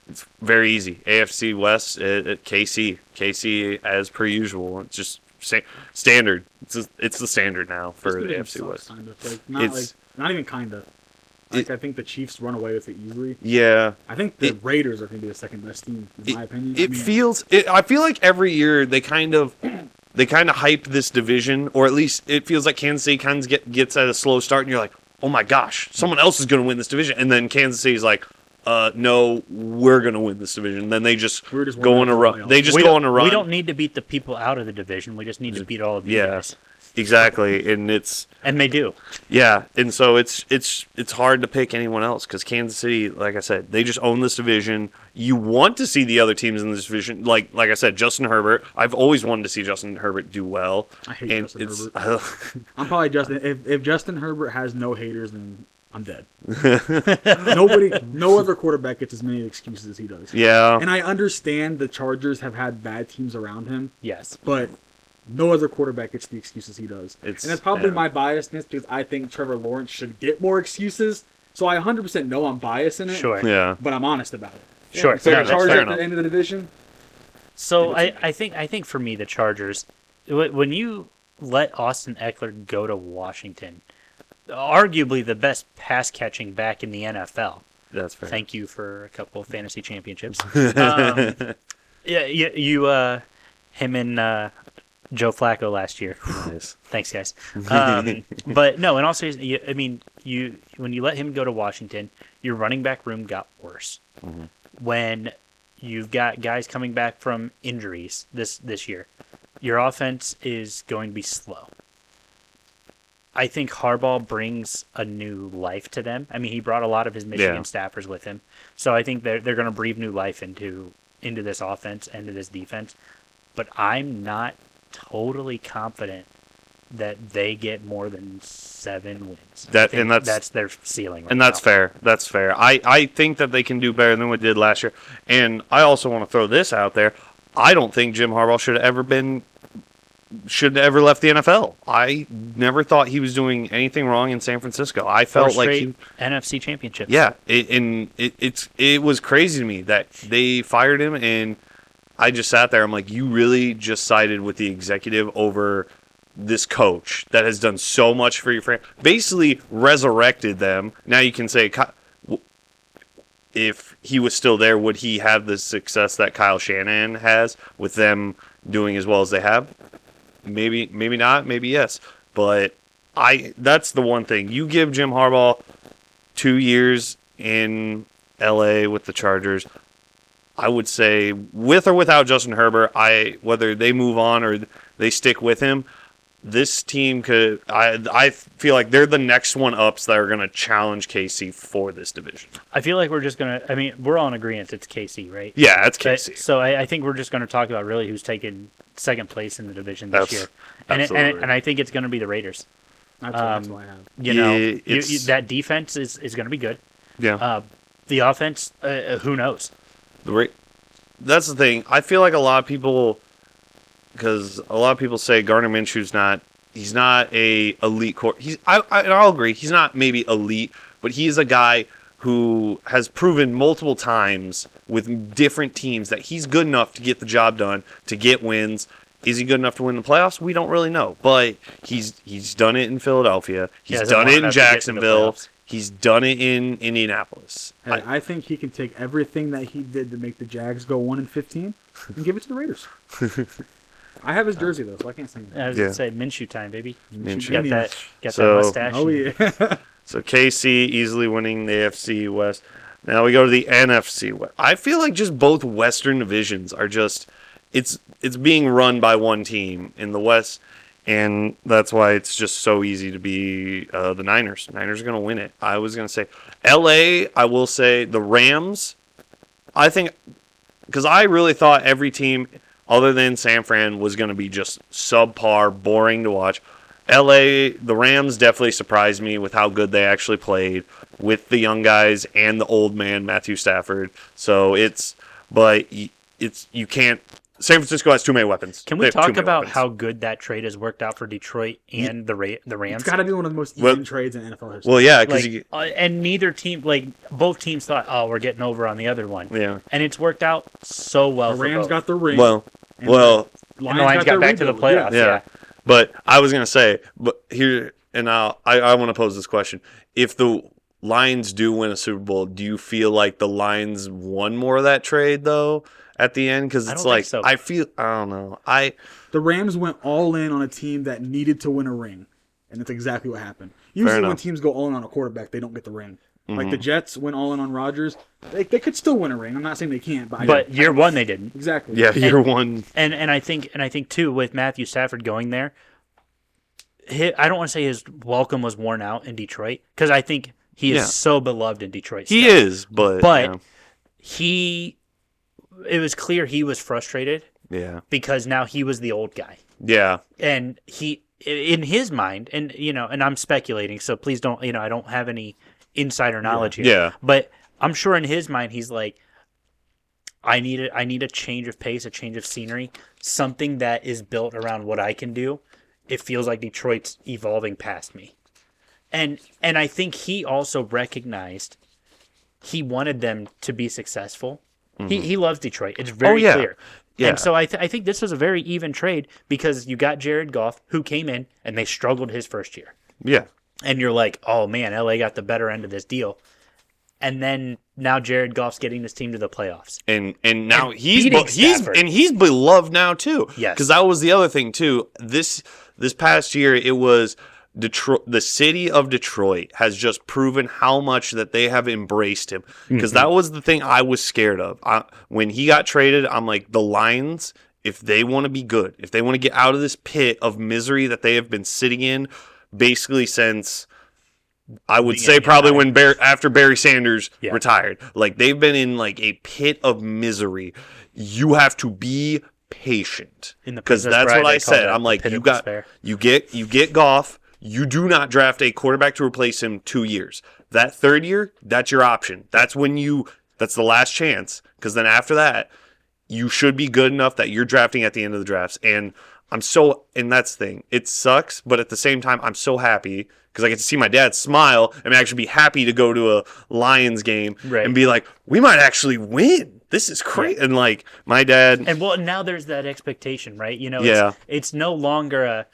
it's very easy. AFC West, KC as per usual. It's just standard. It's the standard now for the AFC West. Not even kinda. I think the Chiefs run away with it easily. Yeah. I think the Raiders are going to be the second best team, in my opinion. I feel like every year they kind of hype this division, or at least it feels like Kansas City kind of gets at a slow start, and you're like, oh my gosh, someone else is going to win this division. And then Kansas City's like, no, we're going to win this division. And then they just go on a run. They just go on a run. We don't need to beat the people out of the division. We just need to beat all of you guys. Exactly, and they do. Yeah, and so it's hard to pick anyone else because Kansas City, like I said, they just own this division. You want to see the other teams in this division, like I said, Justin Herbert. I've always wanted to see Justin Herbert do well. I hate Justin Herbert. I'm probably Justin. If Justin Herbert has no haters, then I'm dead. No other quarterback gets as many excuses as he does. Yeah, and I understand the Chargers have had bad teams around him. Yes, but no other quarterback gets the excuses he does. And that's probably my biasness because I think Trevor Lawrence should get more excuses. So I 100% know I'm biased in it. Sure. Yeah. But I'm honest about it. Sure. So the Chargers at the end of the division. So I think for me the Chargers, when you let Austin Eckler go to Washington, arguably the best pass catching back in the NFL. That's fair. Thank you for a couple of fantasy championships. Him and Joe Flacco last year. Nice. Thanks, guys. But no, in all seriousness, I mean, when you let him go to Washington, your running back room got worse. Mm-hmm. When you've got guys coming back from injuries this year, your offense is going to be slow. I think Harbaugh brings a new life to them. I mean, he brought a lot of his Michigan staffers with him. So I think they're going to breathe new life into this offense, into this defense. But I'm not totally confident that they get more than 7 wins. That's their ceiling. Right and that's now. fair. That's fair. I think that they can do better than what they did last year. And I also want to throw this out there. I don't think Jim Harbaugh should have ever left the NFL. I never thought he was doing anything wrong in San Francisco. I felt like NFC championships. Yeah, it was crazy to me that they fired him, and I just sat there. I'm like, you really just sided with the executive over this coach that has done so much for your franchise, basically resurrected them. Now you can say, if he was still there, would he have the success that Kyle Shanahan has with them doing as well as they have? Maybe not, maybe yes. But that's the one thing. You give Jim Harbaugh 2 years in LA with the Chargers, I would say, with or without Justin Herbert, whether they move on or they stick with him, this team could. I feel like they're the next one ups that are going to challenge KC for this division. I feel like we're just going to. I mean, we're all in agreement. It's KC, right? Yeah, it's KC. So I think we're just going to talk about really who's taken second place in the division this year, and I think it's going to be the Raiders. That's what I have. You know, that defense is going to be good. Yeah. The offense, who knows? That's the thing. I feel like a lot of people. Because a lot of people say Gardner Minshew's he's not a elite core. I'll agree. He's not maybe elite, but he's a guy who has proven multiple times with different teams that he's good enough to get the job done, to get wins. Is he good enough to win the playoffs? We don't really know. But he's done it in Philadelphia. He's done it in Jacksonville. He's done it in Indianapolis. Hey, I think he can take everything that he did to make the Jags go 1-15 and give it to the Raiders. I have his jersey though, so I can't sing that. I was gonna say Minshew time, baby. Minshew. Got that mustache. Oh yeah. So KC easily winning the AFC West. Now we go to the NFC West. I feel like just both Western divisions are just it's being run by one team in the West, and that's why it's just so easy to be the Niners. Niners are gonna win it. I was gonna say LA. I will say the Rams. I think because I really thought every team other than San Fran was going to be just subpar, boring to watch. LA, the Rams definitely surprised me with how good they actually played with the young guys and the old man, Matthew Stafford. So you can't. San Francisco has too many weapons. Can we talk about how good that trade has worked out for Detroit and the Rams? It's got to be one of the most even trades in NFL history. Well, yeah, because and neither team, both teams thought, oh, we're getting over on the other one. Yeah, and it's worked out so well. The Rams got the ring. Well, and the Lions got back to the playoffs. Yeah. But I was gonna say, I want to pose this question: if the Lions do win a Super Bowl, do you feel like the Lions won more of that trade though? At the end, because it's like so. I don't know. The Rams went all in on a team that needed to win a ring, and that's exactly what happened. Usually, when teams go all in on a quarterback, they don't get the ring. Mm-hmm. Like the Jets went all in on Rodgers, they could still win a ring. I'm not saying they can't, but year one they didn't. Exactly. Yeah, year one. And I think too with Matthew Stafford going there, I don't want to say his welcome was worn out in Detroit because I think he is so beloved in Detroit. He is, but it was clear he was frustrated. Yeah. Because now he was the old guy. Yeah. And he, in his mind, and and I'm speculating, so please don't, I don't have any insider knowledge here. Yeah. But I'm sure in his mind he's like, I need a change of pace, a change of scenery, something that is built around what I can do. It feels like Detroit's evolving past me. And I think he also recognized he wanted them to be successful. Mm-hmm. He loves Detroit. It's very clear. Yeah. And so I think this was a very even trade because you got Jared Goff, who came in, and they struggled his first year. Yeah. And you're like, oh, man, LA got the better end of this deal. And then now Jared Goff's getting this team to the playoffs. And now he's beloved now, too. Yes. Because that was the other thing, too. This past year, it was Detroit. The city of Detroit has just proven how much that they have embraced him. Because that was the thing I was scared of. When he got traded, I'm like, the Lions, if they want to be good, if they want to get out of this pit of misery that they have been sitting in basically since, I would say probably when after Barry Sanders retired. Like, they've been in like a pit of misery. You have to be patient, because that's what I said. I'm like, you get Goff. You do not draft a quarterback to replace him 2 years. That third year, that's your option. That's the last chance, because then after that, you should be good enough that you're drafting at the end of the drafts. And that's the thing. It sucks, but at the same time, I'm so happy because I get to see my dad smile and actually be happy to go to a Lions game and be like, we might actually win. This is crazy. And like, my dad. And now there's that expectation, right? It's no longer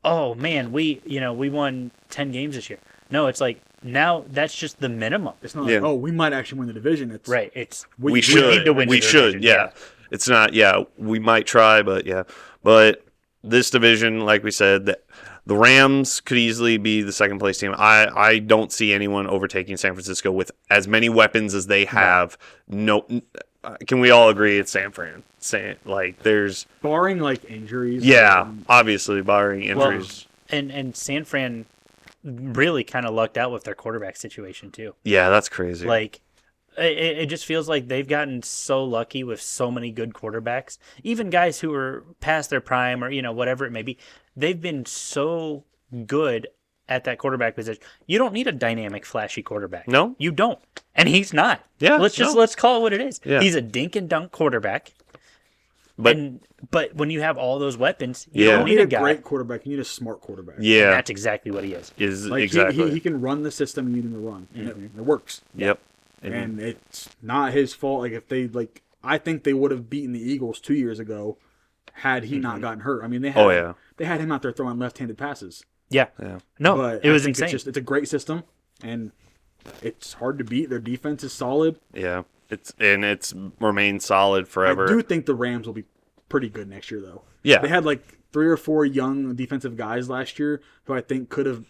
oh man, we won 10 games this year. No, it's like, now that's just the minimum. It's not like, we might actually win the division. It's right. It's we should need to win. We should. Yeah. It's not. Yeah, we might try, but yeah. But this division, like we said, the Rams could easily be the second place team. I don't see anyone overtaking San Francisco with as many weapons as they have. No. Can we all agree it's San Fran? There's barring like injuries. Yeah, obviously barring injuries. Well, and San Fran really kind of lucked out with their quarterback situation too. Yeah, that's crazy. Like, it just feels like they've gotten so lucky with so many good quarterbacks. Even guys who are past their prime or whatever it may be, they've been so good at that quarterback position. You don't need a dynamic, flashy quarterback. No, you don't, and he's not. Yeah, let's call it what it is. Yeah. He's a dink and dunk quarterback. But when you have all those weapons, you don't need a great quarterback. You need a smart quarterback. Yeah, and that's exactly what he is. Exactly. He can run the system you need him to run. Mm-hmm. It works. Yep. And it's not his fault. Like, if they I think they would have beaten the Eagles 2 years ago had he not gotten hurt. I mean, they had him out there throwing left-handed passes. Yeah. No, but it was insane. It's a great system, and it's hard to beat. Their defense is solid. Yeah. It's remained solid forever. I do think the Rams will be pretty good next year, though. Yeah. They had like 3 or 4 young defensive guys last year who I think could have,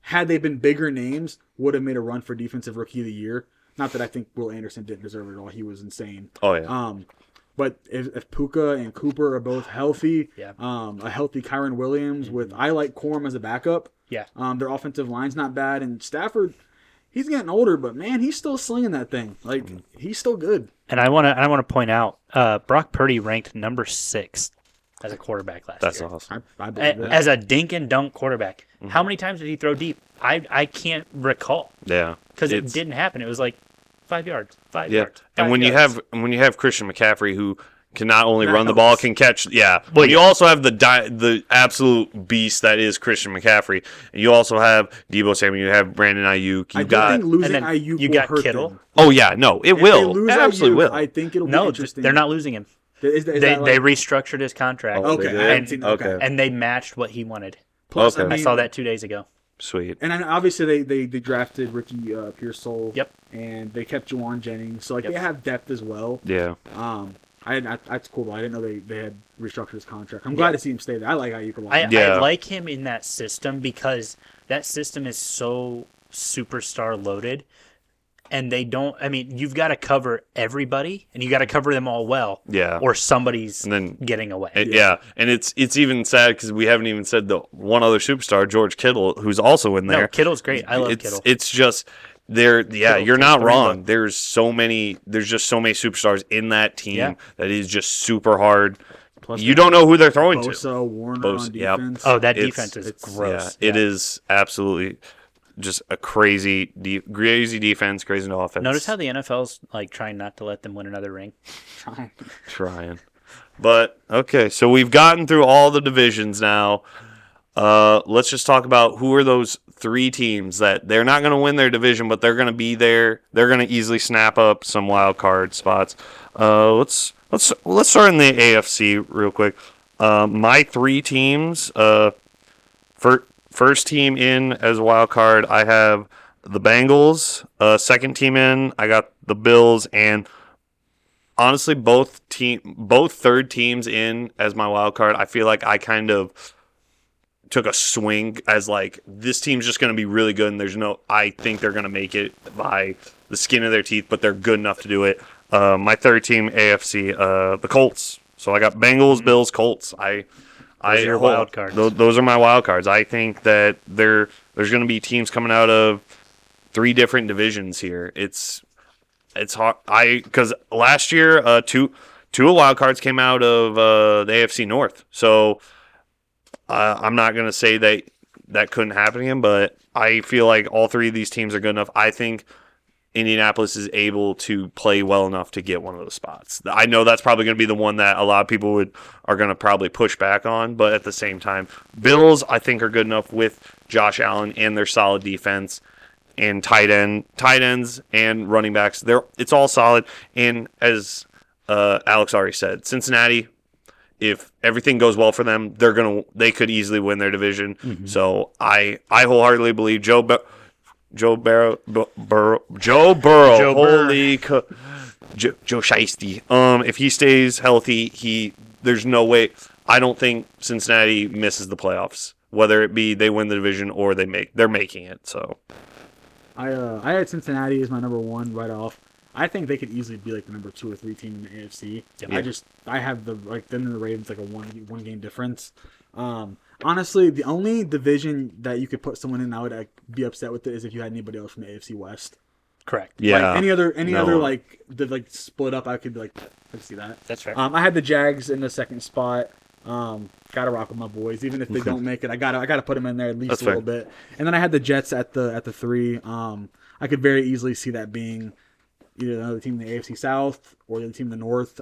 had they been bigger names, would have made a run for Defensive Rookie of the Year. Not that I think Will Anderson didn't deserve it at all. He was insane. Oh, yeah. But if Puka and Cooper are both healthy, a healthy Kyron Williams I like Corum as a backup. Yeah. Their offensive line's not bad. And Stafford, he's getting older, but man, he's still slinging that thing. Like, he's still good. And I want to point out, Brock Purdy ranked number 6 as a quarterback last year. That's awesome. I believe that. As a dink and dunk quarterback. How many times did he throw deep? I can't recall. Yeah. Because it didn't happen. It was like 5 yards, 5 yards. And when you have Christian McCaffrey, who can not only run the ball, can catch. Yeah. Well, you also have the absolute beast that is Christian McCaffrey. And you also have Deebo Samuel. You have Brandon Ayuk. I think losing Ayuk you will got hurt Kittle. them. Oh yeah, no, it will. They lose It absolutely Ayuk, will. I think it'll be interesting. They're not losing him. Is they restructured his contract. And they matched what he wanted. Plus, I saw that 2 days ago. Sweet. And then obviously they drafted Ricky Pearsall. Yep. And they kept Juwan Jennings, so they have depth as well. Yeah. That's cool. I didn't know they had restructured his contract. I'm glad to see him stay there. I like Ayuk a lot. I like him in that system because that system is so superstar loaded. And they don't. I mean, you've got to cover everybody, and you got to cover them all well. Yeah. Or somebody's getting away. And it's even sad because we haven't even said the one other superstar, George Kittle, who's also in there. No, Kittle's great. I love Kittle. It's just you're not wrong. There's just so many superstars in that team that is just super hard. Plus, you don't know who they're throwing to. Warner on defense. Oh, that defense is gross. It is absolutely. Just a crazy defense, crazy offense. Notice how the NFL's like trying not to let them win another ring. Trying. But, okay, so we've gotten through all the divisions now. Let's just talk about who are those 3 teams that they're not going to win their division, but they're going to be there. They're going to easily snap up some wild card spots. Let's start in the AFC real quick. My 3 teams, first team in as a wild card, I have the Bengals. Second team in, I got the Bills. And honestly, both third teams in as my wild card, I feel like I kind of took a swing as like, this team's just going to be really good. And I think they're going to make it by the skin of their teeth, but they're good enough to do it. My third team, AFC, the Colts. So I got Bengals, Bills, Colts. Those are your wild cards. Those are my wild cards. I think that there's going to be teams coming out of 3 different divisions here. It's hard. Because last year, two wild cards came out of the AFC North. So I'm not going to say that couldn't happen again, but I feel like all 3 of these teams are good enough. I think Indianapolis is able to play well enough to get one of those spots. I know that's probably going to be the one that a lot of people are going to probably push back on, but at the same time, Bills I think are good enough with Josh Allen and their solid defense and tight ends and running backs. It's all solid. And as Alex already said, Cincinnati, if everything goes well for them, they could easily win their division. Mm-hmm. So I wholeheartedly believe Joe Burrow. Joe Shiesty. If he stays healthy, there's no way. I don't think Cincinnati misses the playoffs. Whether it be they win the division or they're making it. So I had Cincinnati as my number 1 right off. I think they could easily be like the number 2 or 3 team in the AFC. Yeah. I have them and the Ravens like a one game difference. Honestly, the only division that you could put someone in I would be upset with it is if you had anybody else from the AFC West. Correct. Yeah. Like any other like split up, I could be like, I see that. That's right. I had the Jags in the 2nd spot. Gotta rock with my boys, even if they don't make it. I gotta put them in there at least a little bit. And then I had the Jets at the 3. I could very easily see that being either another team in the AFC South or the other team in the North.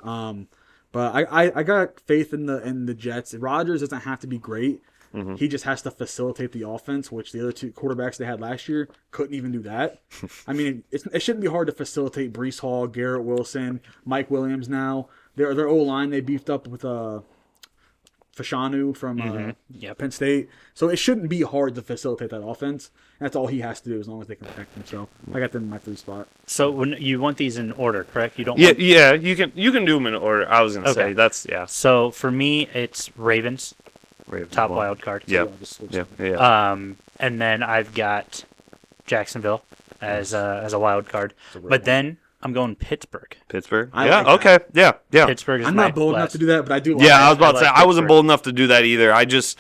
But I got faith in the Jets. Rodgers doesn't have to be great. Mm-hmm. He just has to facilitate the offense, which the other 2 quarterbacks they had last year couldn't even do that. I mean, it shouldn't be hard to facilitate Breece Hall, Garrett Wilson, Mike Williams now. Their O-line, they beefed up with Fashanu from Penn State. So it shouldn't be hard to facilitate that offense. That's all he has to do as long as they can protect him. So I got them in my 3 spot. So when you want these in order, correct? You don't. Yeah, you can do them in order. I was gonna say that's. So for me, it's Ravens top wild card. Yeah. And then I've got Jacksonville as a wild card, but then I'm going Pittsburgh. Pittsburgh? Okay. Yeah. Pittsburgh is I'm not bold enough to do that, but I do. I was about to say, I wasn't bold enough to do that either. I just,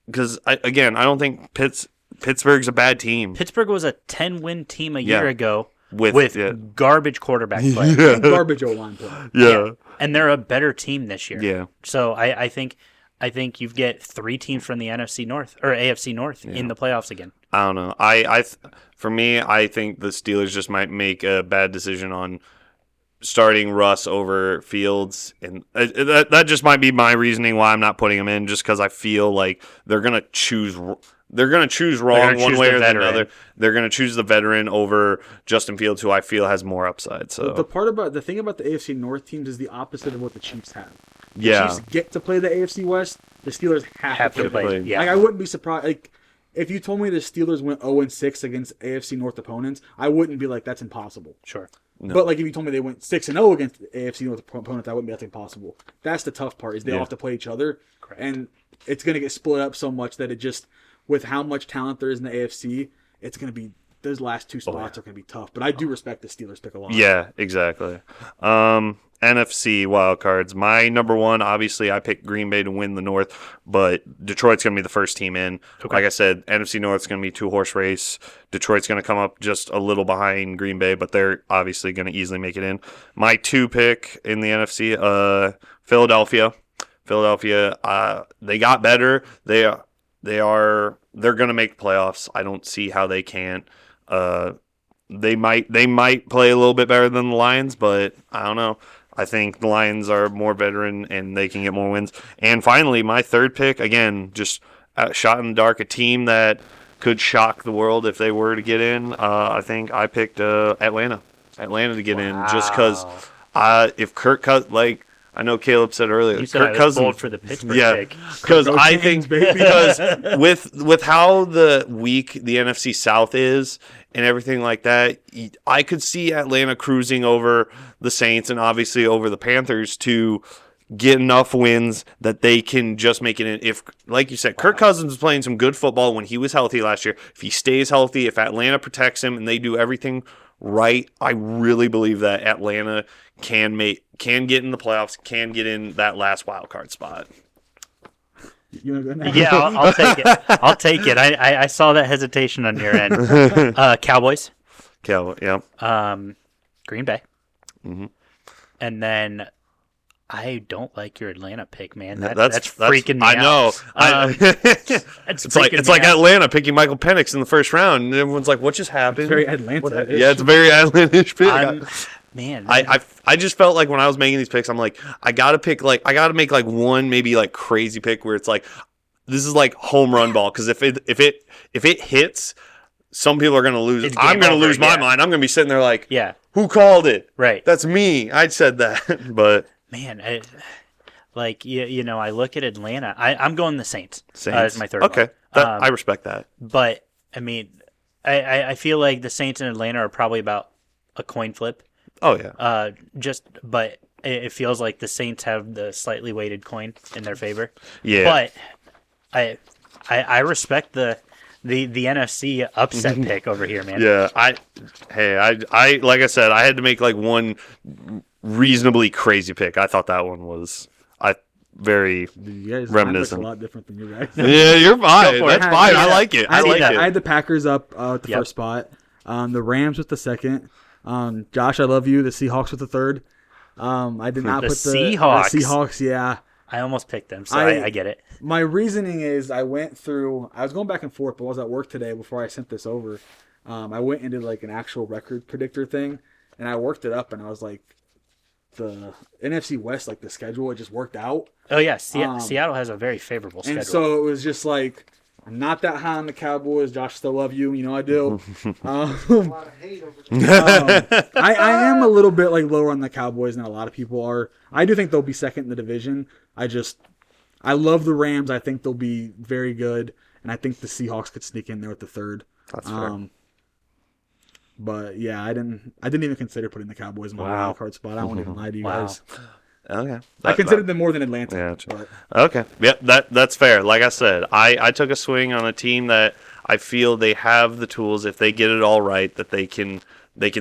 because, I don't think Pittsburgh's a bad team. Pittsburgh was a 10-win team a year ago with garbage quarterback play. And garbage O-line play. Yeah. And they're a better team this year. Yeah. So I think you get 3 teams from the NFC North or AFC North in the playoffs again. I don't know. For me, I think the Steelers just might make a bad decision on starting Russ over Fields, and that just might be my reasoning why I'm not putting him in. Just because I feel like they're gonna choose wrong one way or the other. They're gonna choose the veteran over Justin Fields, who I feel has more upside. So the thing about the AFC North teams is the opposite of what the Chiefs have. The Chiefs get to play the AFC West. The Steelers have to play. Yeah. Like I wouldn't be surprised. Like if you told me the Steelers went 0-6 against AFC North opponents, I wouldn't be like that's impossible. Sure. No. But like if you told me they went 6-0 against AFC North opponents, I wouldn't be that's impossible. That's the tough part is they all have to play each other, correct. And it's gonna get split up so much that it just with how much talent there is in the AFC, it's gonna be those last 2 spots are gonna be tough. But I do respect the Steelers pick a lot. Yeah, exactly. NFC wildcards. My number 1, obviously, I picked Green Bay to win the North, but Detroit's going to be the first team in. Okay. Like I said, NFC North's going to be 2-horse race. Detroit's going to come up just a little behind Green Bay, but they're obviously going to easily make it in. My 2 pick in the NFC, Philadelphia. They got better. They're going to make playoffs. I don't see how they can't. They might play a little bit better than the Lions, but I don't know. I think the Lions are more veteran and they can get more wins. And finally, my 3rd pick, again, just shot in the dark, a team that could shock the world if they were to get in. I think I picked Atlanta to get in just because if Kirk Cousins, like I know Caleb said earlier, Kirk Cousins bold for the Pittsburgh pick. Because I think because with how the weak the NFC South is and everything like that, I could see Atlanta cruising over the Saints and obviously over the Panthers to get enough wins that they can just make it in. If, like you said, Kirk Cousins was playing some good football when he was healthy last year. If he stays healthy, if Atlanta protects him and they do everything right, I really believe that Atlanta can can get in the playoffs, can get in that last wild card spot. You want to go next? Yeah, I'll take it. I'll take it. I saw that hesitation on your end. Cowboys. Yeah. Green Bay. Mm-hmm. And then I don't like your Atlanta pick, man. That's freaking me out. I know. It's like Atlanta picking Michael Penix in the first round, and everyone's like, "What just happened?" It's very Atlanta. Yeah, it's a very Atlanta-ish pick. Man, I just felt like when I was making these picks, I'm like, I gotta make like one maybe like crazy pick where it's like, this is like home run ball, because if it hits, some people are gonna lose. I'm gonna lose my mind. I'm gonna be sitting there like, yeah, who called it? Right, that's me. I said that, but man, I look at Atlanta. I'm going the Saints. As my third. Okay, I respect that. But I mean, I feel like the Saints and Atlanta are probably about a coin flip. Oh yeah. But it feels like the Saints have the slightly weighted coin in their favor. Yeah. But I respect the NFC upset pick over here, man. Yeah. I like I said, I had to make like one reasonably crazy pick. I thought that one was very reminiscent. A lot different than you guys. Yeah, you're fine. That's fine. I like it. I like it. I had the Packers up at the first spot. The Rams with the second. Josh, I love you. The Seahawks with the third. I did not put the Seahawks. Yeah, I almost picked them, so I get it. My reasoning is I was going back and forth, but I was at work today before I sent this over. I went into like an actual record predictor thing, and I worked it up, and I was like, the NFC West, like the schedule, it just worked out. Oh yeah, Seattle has a very favorable schedule. And so it was just like, I'm not that high on the Cowboys. Josh, still love you. You know I do. A lot of hate over there. I am a little bit like lower on the Cowboys than a lot of people are. I do think they'll be second in the division. I love the Rams. I think they'll be very good, and I think the Seahawks could sneak in there with the third. That's fair. But yeah, I didn't even consider putting the Cowboys in my wild card spot. I won't even lie to you guys. Okay. I considered them more than Atlanta. Yeah. Okay. Yep. That's fair. Like I said, I took a swing on a team that I feel they have the tools, if they get it all right, that they can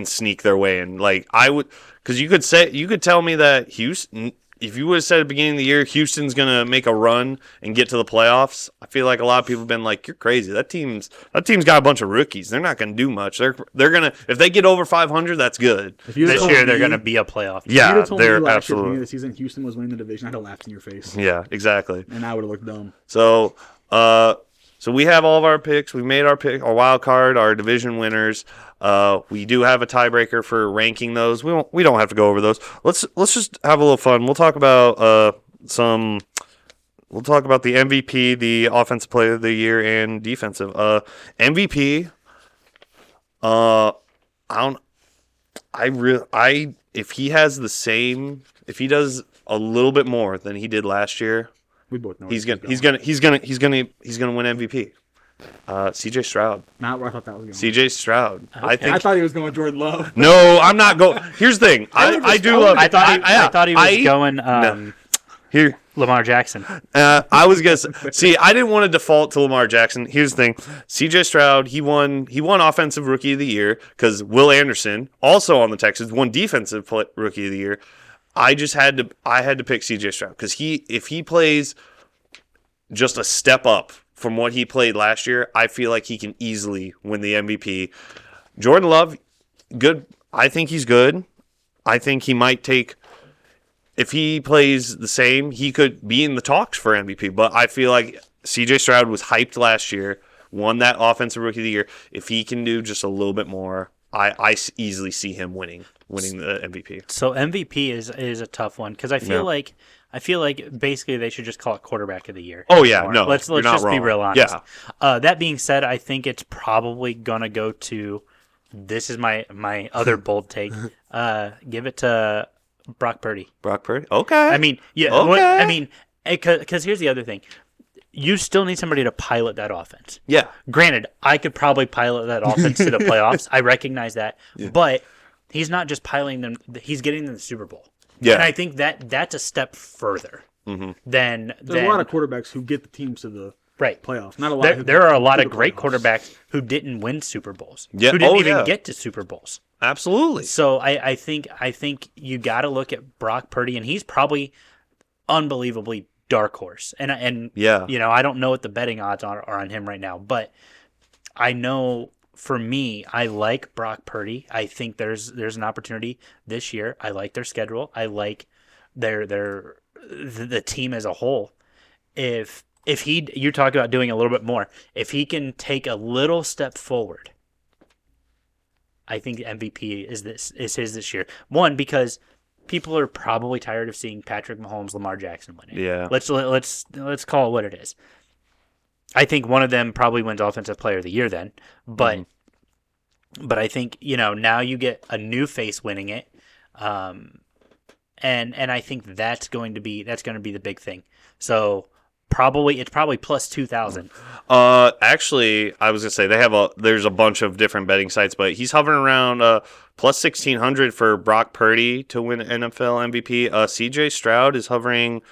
sneak their way in. Like I would, because you could tell me that Houston. If you would have said at the beginning of the year Houston's gonna make a run and get to the playoffs, I feel like a lot of people have been like, "You're crazy. That team's got a bunch of rookies. They're not gonna do much. They're gonna, if they get over 500, that's good. This year they're gonna be a playoff. Yeah, they're absolutely. At the season Houston was winning the division, I'd have laughed in your face. Yeah, exactly. And I would have looked dumb. So we have all of our picks. We made our pick, our wild card, our division winners. We do have a tiebreaker for ranking those. We don't have to go over those. Let's just have a little fun. We'll talk about the MVP, the offensive player of the year, and defensive. MVP. If he has the same, if he does a little bit more than he did last year, we both know he's gonna win MVP. CJ Stroud. Not where I thought that was going. CJ Stroud. Okay. I thought he was going Jordan Love. No, I'm not going. Here's the thing. I do love. I thought he was going. Here, Lamar Jackson. I was gonna see. I didn't want to default to Lamar Jackson. Here's the thing. CJ Stroud. He won Offensive Rookie of the Year because Will Anderson, also on the Texans, won Defensive Rookie of the Year. I had to pick CJ Stroud because if he plays just a step up from what he played last year, I feel like he can easily win the MVP. Jordan Love, good. I think he's good. I think he might take, if he plays the same, he could be in the talks for MVP. But I feel like CJ Stroud was hyped last year, won that Offensive Rookie of the Year. If he can do just a little bit more, I easily see him winning the MVP. So MVP is a tough one because I feel like basically they should just call it quarterback of the year. Oh yeah, no. Let's just wrong. be real honest. Yeah. That being said, I think it's probably gonna go to. This is my other bold take. Give it to Brock Purdy. Brock Purdy. Okay. I mean, yeah. Okay. Because here's the other thing. You still need somebody to pilot that offense. Yeah. Granted, I could probably pilot that offense to the playoffs. I recognize that. Yeah. But he's not just piloting them. He's getting them to the Super Bowl. Yeah. And I think that's a step further than... There's a lot of quarterbacks who get the teams to the playoffs. Not a lot. There are a lot of great quarterbacks who didn't win Super Bowls. Yeah. Who didn't even get to Super Bowls. Absolutely. So I think you got to look at Brock Purdy, and he's probably unbelievably dark horse. And Yeah. I don't know what the betting odds are on him right now, but I know for me, I like Brock Purdy. I think there's an opportunity this year. I like their schedule. I like the team as a whole. If you talk about doing a little bit more, if he can take a little step forward, I think MVP is his this year. One, because people are probably tired of seeing Patrick Mahomes, Lamar Jackson winning. Yeah. Let's call it what it is. I think one of them probably wins Offensive Player of the Year then, but I think now you get a new face winning it, and I think that's going to be the big thing. So it's probably plus 2,000. Actually, I was gonna say there's a bunch of different betting sites, but he's hovering around plus 1,600 for Brock Purdy to win NFL MVP. CJ Stroud is hovering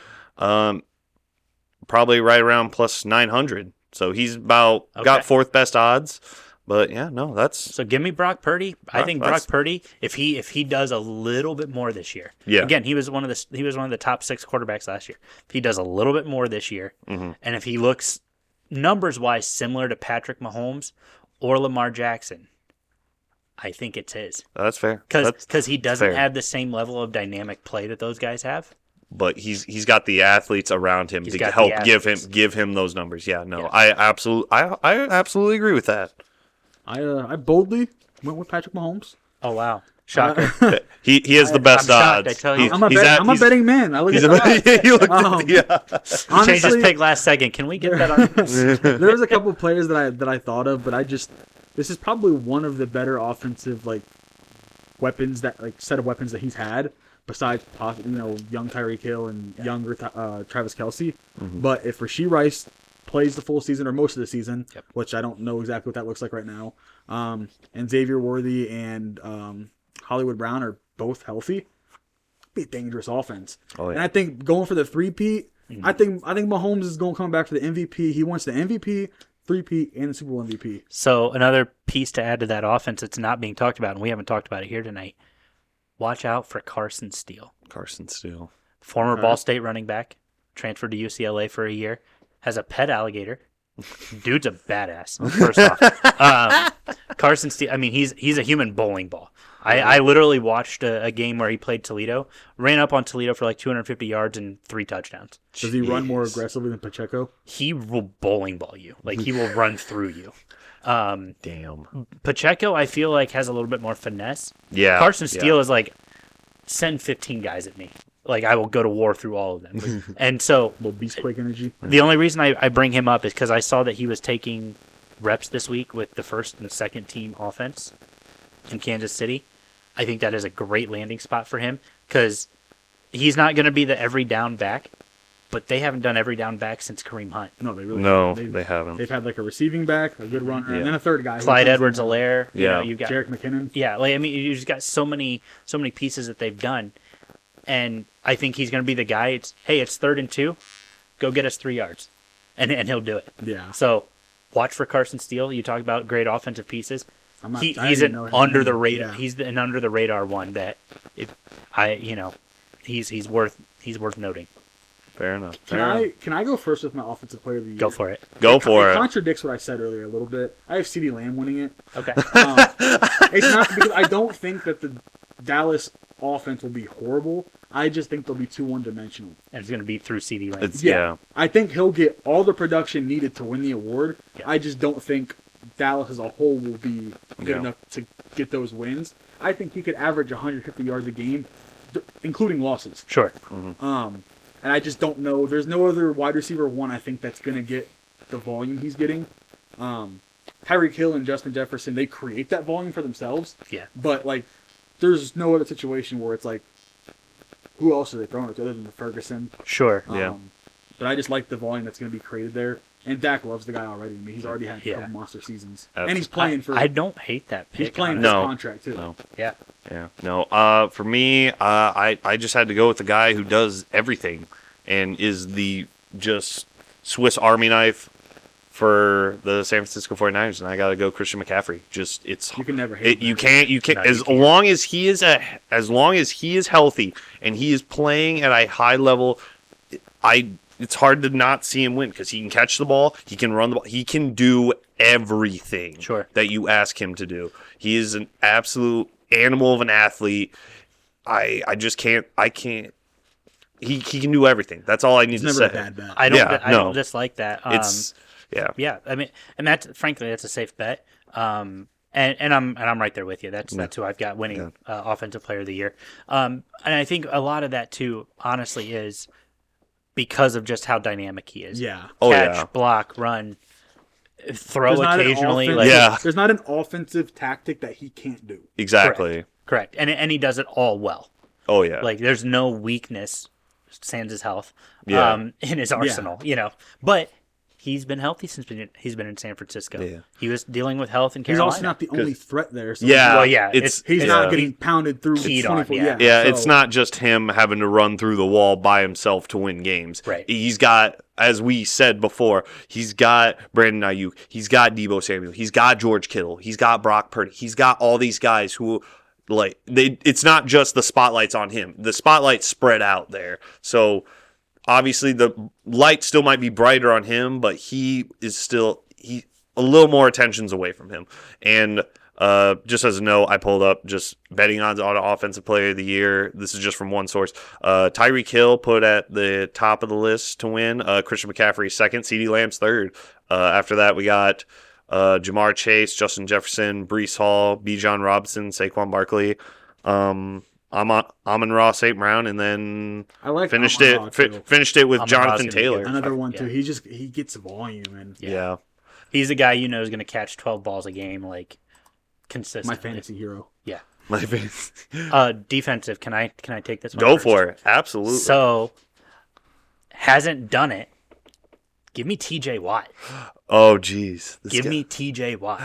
probably right around plus 900. So he's got fourth best odds. But yeah, no, so give me Brock Purdy. I think Brock Purdy, if he does a little bit more this year. Yeah. Again, he was one of the top 6 quarterbacks last year. If he does a little bit more this year, and if he looks numbers wise similar to Patrick Mahomes or Lamar Jackson, I think it's his. That's fair. Because he doesn't have the same level of dynamic play that those guys have. But he's got the athletes around him to help give him those numbers. Yeah, no, yeah. I absolutely agree with that. I boldly went with Patrick Mahomes. Oh wow, shocker! He has the best odds. I tell you, I'm a betting man. I look at that. He changed his pick last second. Can we get that on? There's a couple of players that I thought of, but this is probably one of the better offensive weapons set of weapons that he's had. Besides, young Tyreek Hill and younger Travis Kelce. Mm-hmm. But if Rashee Rice plays the full season or most of the season, which I don't know exactly what that looks like right now, and Xavier Worthy and Hollywood Brown are both healthy, it'd be a dangerous offense. Oh, yeah. And I think going for the three-peat, I think Mahomes is going to come back for the MVP. He wants the MVP, three-peat, and the Super Bowl MVP. So another piece to add to that offense that's not being talked about, and we haven't talked about it here tonight. Watch out for Carson Steele. Former Ball State running back, transferred to UCLA for a year, has a pet alligator. Dude's a badass, first off. Carson Steele, I mean, he's a human bowling ball. I literally watched a game where he played Toledo, ran up on Toledo for 250 yards and 3 touchdowns. Does he run more aggressively than Pacheco? He will bowling ball you. He will run through you. Damn. Pacheco, I feel has a little bit more finesse. Yeah. Carson Steele is send 15 guys at me. I will go to war through all of them. And so, little beast-quake energy. The only reason I bring him up is because I saw that he was taking reps this week with the first and second team offense in Kansas City. I think that is a great landing spot for him because he's not going to be the every down back. But they haven't done every down back since Kareem Hunt. No, they really haven't. They haven't. They've had a receiving back, a good runner, and then a third guy. Clyde Edwards-Helaire. Yeah. You've got Jerick McKinnon. Yeah, you just got so many pieces that they've done. And I think he's going to be the guy. It's 3rd and 2. Go get us 3 yards. And he'll do it. Yeah. So watch for Carson Steele. You talk about great offensive pieces. He's an under the radar. Yeah. He's an under the radar one that he's worth noting. Fair enough. Can I go first with my offensive player of the year? Go for it. It contradicts what I said earlier a little bit. I have CeeDee Lamb winning it. Okay. It's not because I don't think that the Dallas offense will be horrible. I just think they'll be too one-dimensional. And it's going to be through CeeDee Lamb. Yeah. I think he'll get all the production needed to win the award. Yeah. I just don't think Dallas as a whole will be good enough to get those wins. I think he could average 150 yards a game, including losses. Sure. Mm-hmm. And I just don't know. There's no other wide receiver one I think that's going to get the volume he's getting. Tyreek Hill and Justin Jefferson, they create that volume for themselves. Yeah. But, there's no other situation where it's who else are they throwing it to other than Ferguson? Sure. But I just like the volume that's going to be created there. And Dak loves the guy already. I mean, he's already had a couple monster seasons. And he's playing for... I don't hate that pick. He's playing his contract, too. No. Yeah. Yeah. No. For me, I just had to go with the guy who does everything and is the just Swiss Army knife for the San Francisco 49ers, and I got to go Christian McCaffrey. You can never hate you can't No, as long as he is healthy and he is playing at a high level, it's hard to not see him win because he can catch the ball, he can run the ball, he can do everything that you ask him to do. He is an absolute animal of an athlete. I can't. He can do everything. That's all I need to say. Never a bad bet. I don't dislike that. Yeah. I mean, and that's frankly that's a safe bet. And I'm right there with you. That's who I've got winning offensive player of the year. And I think a lot of that too, honestly, is because of just how dynamic he is. Yeah. Catch, block, run, throw occasionally. There's not an offensive tactic that he can't do. Exactly. Correct. And he does it all well. Oh yeah. Like there's no weakness, sans his health, in his arsenal. But he's been healthy since he's been in San Francisco. Yeah. He was dealing with health in Carolina. He's also not the only threat there. So he's not getting pounded through. It's not just him having to run through the wall by himself to win games. Right. He's got, as we said before, he's got Brandon Ayuk, he's got Deebo Samuel, he's got George Kittle, he's got Brock Purdy, he's got all these guys who, it's not just the spotlight's on him. The spotlight's spread out there. So obviously the light still might be brighter on him, but he a little more attention's away from him. And just as a note, I pulled up just betting odds on offensive player of the year. This is just from one source. Tyreek Hill put at the top of the list to win. Christian McCaffrey second. CeeDee Lamb's third. After that, we got Jamar Chase, Justin Jefferson, Breece Hall, Bijan Robinson, Saquon Barkley, Amon-Ra St. Brown, and then finished it with Jonathan Taylor. Another one too. He gets volume and he's a guy is going to catch 12 balls a game consistently. My fantasy hero. Yeah. My fantasy. Defensive. Can I take this one? Go first? for it. Absolutely. So hasn't done it. Give me TJ Watt. Oh, geez. Give me TJ Watt.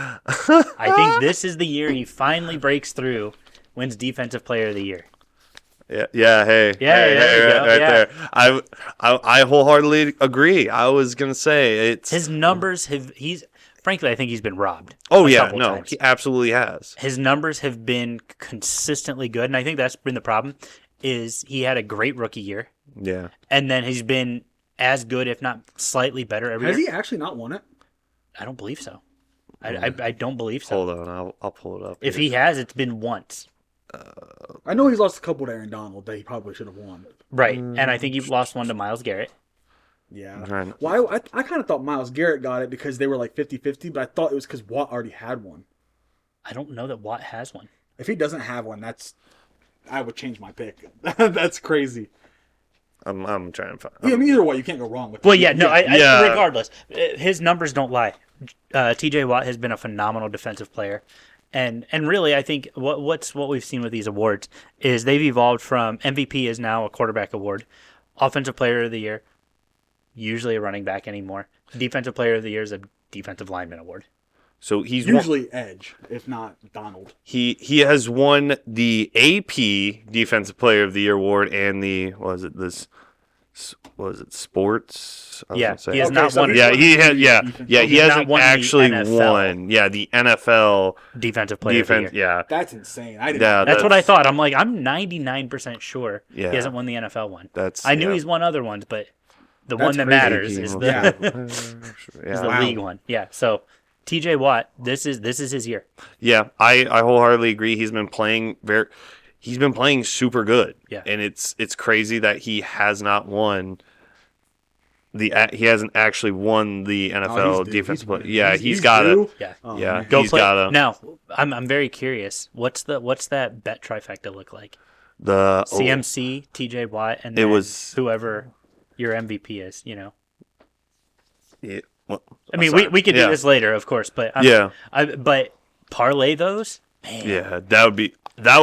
I think this is the year he finally breaks through, wins Defensive Player of the Year. Yeah. Hey. There. I wholeheartedly agree. I was gonna say his numbers frankly, I think he's been robbed. Oh yeah, no, times. He absolutely has. His numbers have been consistently good, and I think that's been the problem. Is he had a great rookie year? Yeah, and then he's been as good, if not slightly better, every year. Has he actually not won it? I don't believe so. I don't believe so. Hold on, I'll pull it up. If he has, it's been once. I know he's lost a couple to Aaron Donald that he probably should have won. Right, and I think you've lost one to Myles Garrett. Yeah. Well, I kind of thought Myles Garrett got it because they were like 50-50, but I thought it was because Watt already had one. I don't know that Watt has one. If he doesn't have one, I would change my pick. That's crazy. I'm trying to find. Yeah, I mean, either way, you can't go wrong with. Well, regardless, his numbers don't lie. T.J. Watt has been a phenomenal defensive player, and really, I think what we've seen with these awards is they've evolved from MVP is now a quarterback award, offensive player of the year, usually a running back anymore. Defensive player of the year is a defensive lineman award. So he's usually Edge, if not Donald. He has won the AP Defensive Player of the Year award and the sports? He has not won. Yeah, he hasn't actually won. Yeah, the NFL Defensive Player of the Year. Yeah, that's insane. That's what I thought. I'm 99% sure he hasn't won the NFL one. I knew he's won other ones, but the one that matters is the league one. Yeah, so. TJ Watt, this is his year. Yeah, I wholeheartedly agree. He's been playing super good. Yeah. And it's crazy that he has not won he hasn't actually won the NFL defensive player. Yeah, he's got it. Yeah. Yeah, he's got it. Now, I'm very curious. What's that bet trifecta look like? The CMC, TJ Watt, and then whoever your MVP is, Yeah. Well, I mean, we could do this later, of course, but but parlay those. Man. Yeah, that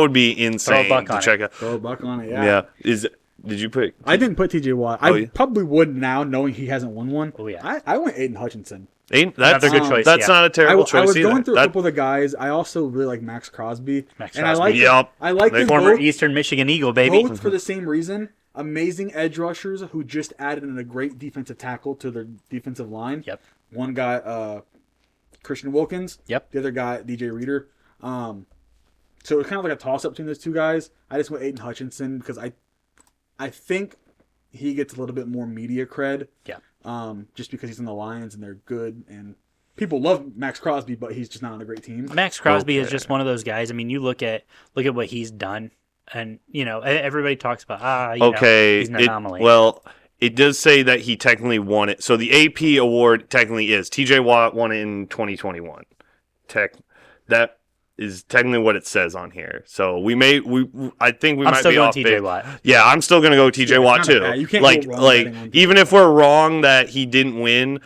would be insane to check out. Throw a buck on it. Yeah. Did you put? I didn't put TJ Watt. I probably would now, knowing he hasn't won one. Oh yeah. I went Aiden Hutchinson. That's a good choice. That's not a terrible choice. I was either. going through a couple of the guys. I also really like Max Crosby. I like them former both, Eastern Michigan Eagle, baby. Both for the same reason. Amazing edge rushers who just added in a great defensive tackle to their defensive line. Yep. One guy, Christian Wilkins. Yep. The other guy, DJ Reader. So it was kind of like a toss-up between those two guys. I just went Aiden Hutchinson because I think he gets a little bit more media cred. Yeah. Just because he's in the Lions and they're good and people love Max Crosby, but he's just not on a great team. Max Crosby is just one of those guys. I mean, you look at what he's done, and everybody talks about he's an anomaly. It does say that he technically won it. So the AP award technically is TJ Watt won it in 2021. That is technically what it says on here. So I think we might be off base. TJ Watt. Yeah, I'm still going to go TJ Watt too. You can't go wrong even if we're wrong that he didn't win,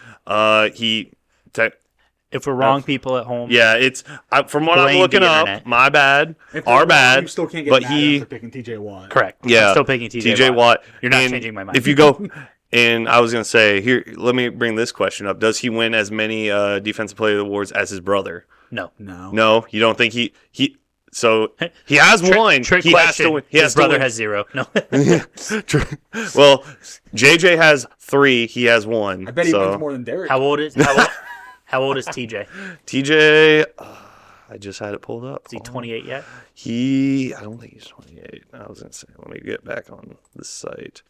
if we're wrong, people at home. Yeah, it's from what I'm looking up. My bad. Our bad. You still can't get but mad after picking TJ Watt. Correct. Yeah, I'm still picking TJ Watt. You're not changing my mind. If you go, and I was gonna say here, let me bring this question up. Does he win as many Defensive Player awards as his brother? No. No, you don't think he? So he has one. Trick he question. has to win. His brother has 0. No. Well, JJ has 3. He has 1. I bet he wins more than Derek. How old is TJ? TJ, I just had it pulled up. Is he 28 yet? I don't think he's 28. I was gonna say, let me get back on the site.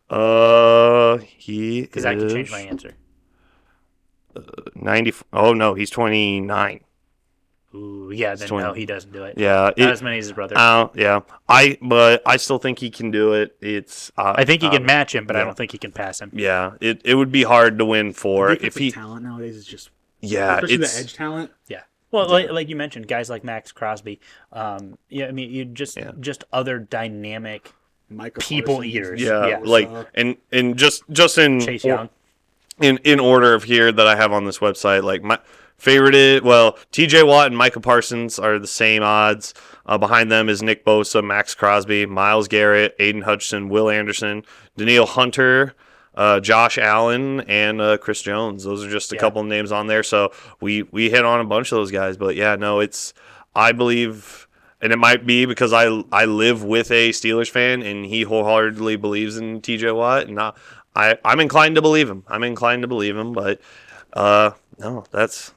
Because I can change my answer. 90. Oh no, he's 29. Ooh, yeah. Then no, he doesn't do it. Yeah, not as many as his brother. Yeah. But I still think he can do it. It's. I think he can match him, but I don't think he can pass him. Yeah, it would be hard to win for if he. Talent nowadays is just. Yeah, especially the edge talent. Yeah. Well, like you mentioned, guys like Max Crosby. I mean, you just other dynamic people eaters. Yeah. Like and just in Chase Young. In order of here that I have on this website, like my favorite TJ Watt and Micah Parsons are the same odds. Behind them is Nick Bosa, Max Crosby, Myles Garrett, Aiden Hutchinson, Will Anderson, Danielle Hunter, Josh Allen, and Chris Jones. Those are just a couple of names on there. So we hit on a bunch of those guys. But yeah, no, I believe, and it might be because I live with a Steelers fan and he wholeheartedly believes in TJ Watt, and I'm inclined to believe him. But no, that's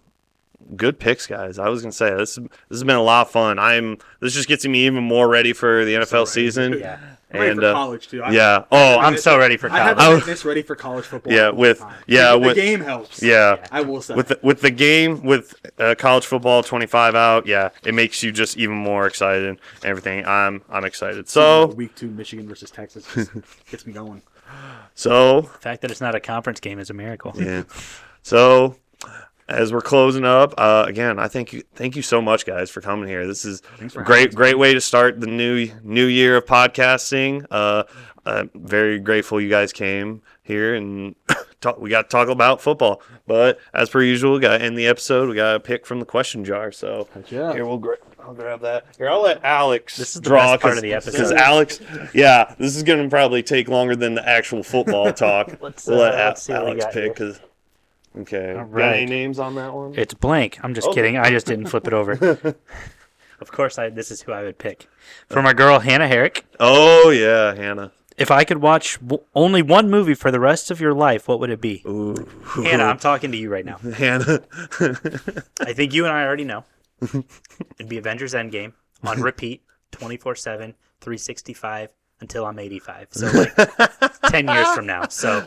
good picks, guys. I was gonna say this has been a lot of fun. This just gets me even more ready for the NFL season. Yeah. I'm ready for college too. I'm so ready for college. I have this ready for college football. The game helps. Yeah, I will say with the game with college football 25 out. Yeah, it makes you just even more excited and everything. I'm excited. So week 2 Michigan versus Texas just gets me going. So the fact that it's not a conference game is a miracle. Yeah. So as we're closing up, again, I thank you so much, guys, for coming here. This is a great way to start the new year of podcasting. I'm very grateful you guys came here and we got to talk about football. But as per usual, we got to end the episode. We got to pick from the question jar. So here I'll grab that. Here, I'll let Alex this is the draw best part of the episode. Because Alex, this is going to probably take longer than the actual football talk. let's let see Alex pick because. Okay. All right. Got any names on that one? It's blank. I'm just kidding. I just didn't flip it over. Of course, this is who I would pick. For my girl, Hannah Herrick. Oh, yeah, Hannah. If I could watch only one movie for the rest of your life, what would it be? Ooh. Hannah, I'm talking to you right now. Hannah. I think you and I already know. It'd be Avengers Endgame on repeat, 24/7, 365. Until I'm 85, so like 10 years from now. So,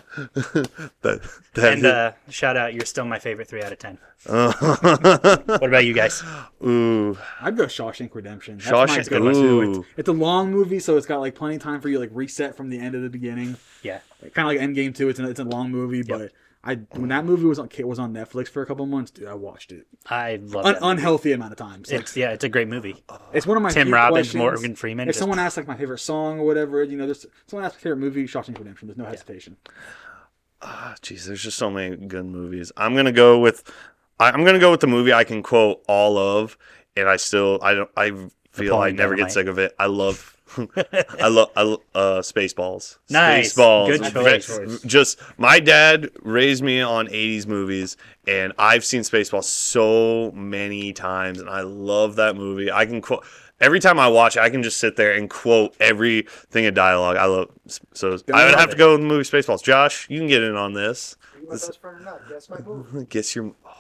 shout out, you're still my favorite 3 out of 10. What about you guys? Ooh, I'd go Shawshank Redemption. That's my go-to. It's a long movie, so it's got like plenty of time for you like reset from the end to the beginning. Yeah, kind of like Endgame too. It's a long movie, but when that movie was on Netflix for a couple months, dude, I watched it. I love it. Unhealthy amount of times. It's a great movie. It's one of my Tim Robbins, questions. Morgan Freeman. If someone asks like my favorite song or whatever, someone asks my favorite movie, Shawshank Redemption. There's no hesitation. Jeez, there's just so many good movies. I'm gonna go with the movie I can quote all of, and I feel I never get sick of it. I love Spaceballs. Nice. Spaceballs. Good choice. Just my dad raised me on 80s movies, and I've seen Spaceballs so many times, and I love that movie. I can quote every time I watch it. I can just sit there and quote everything in dialogue. I love. So I would have to go with the movie Spaceballs. Josh, you can get in on this. you my best friend or not? Guess my move. Guess your. Oh,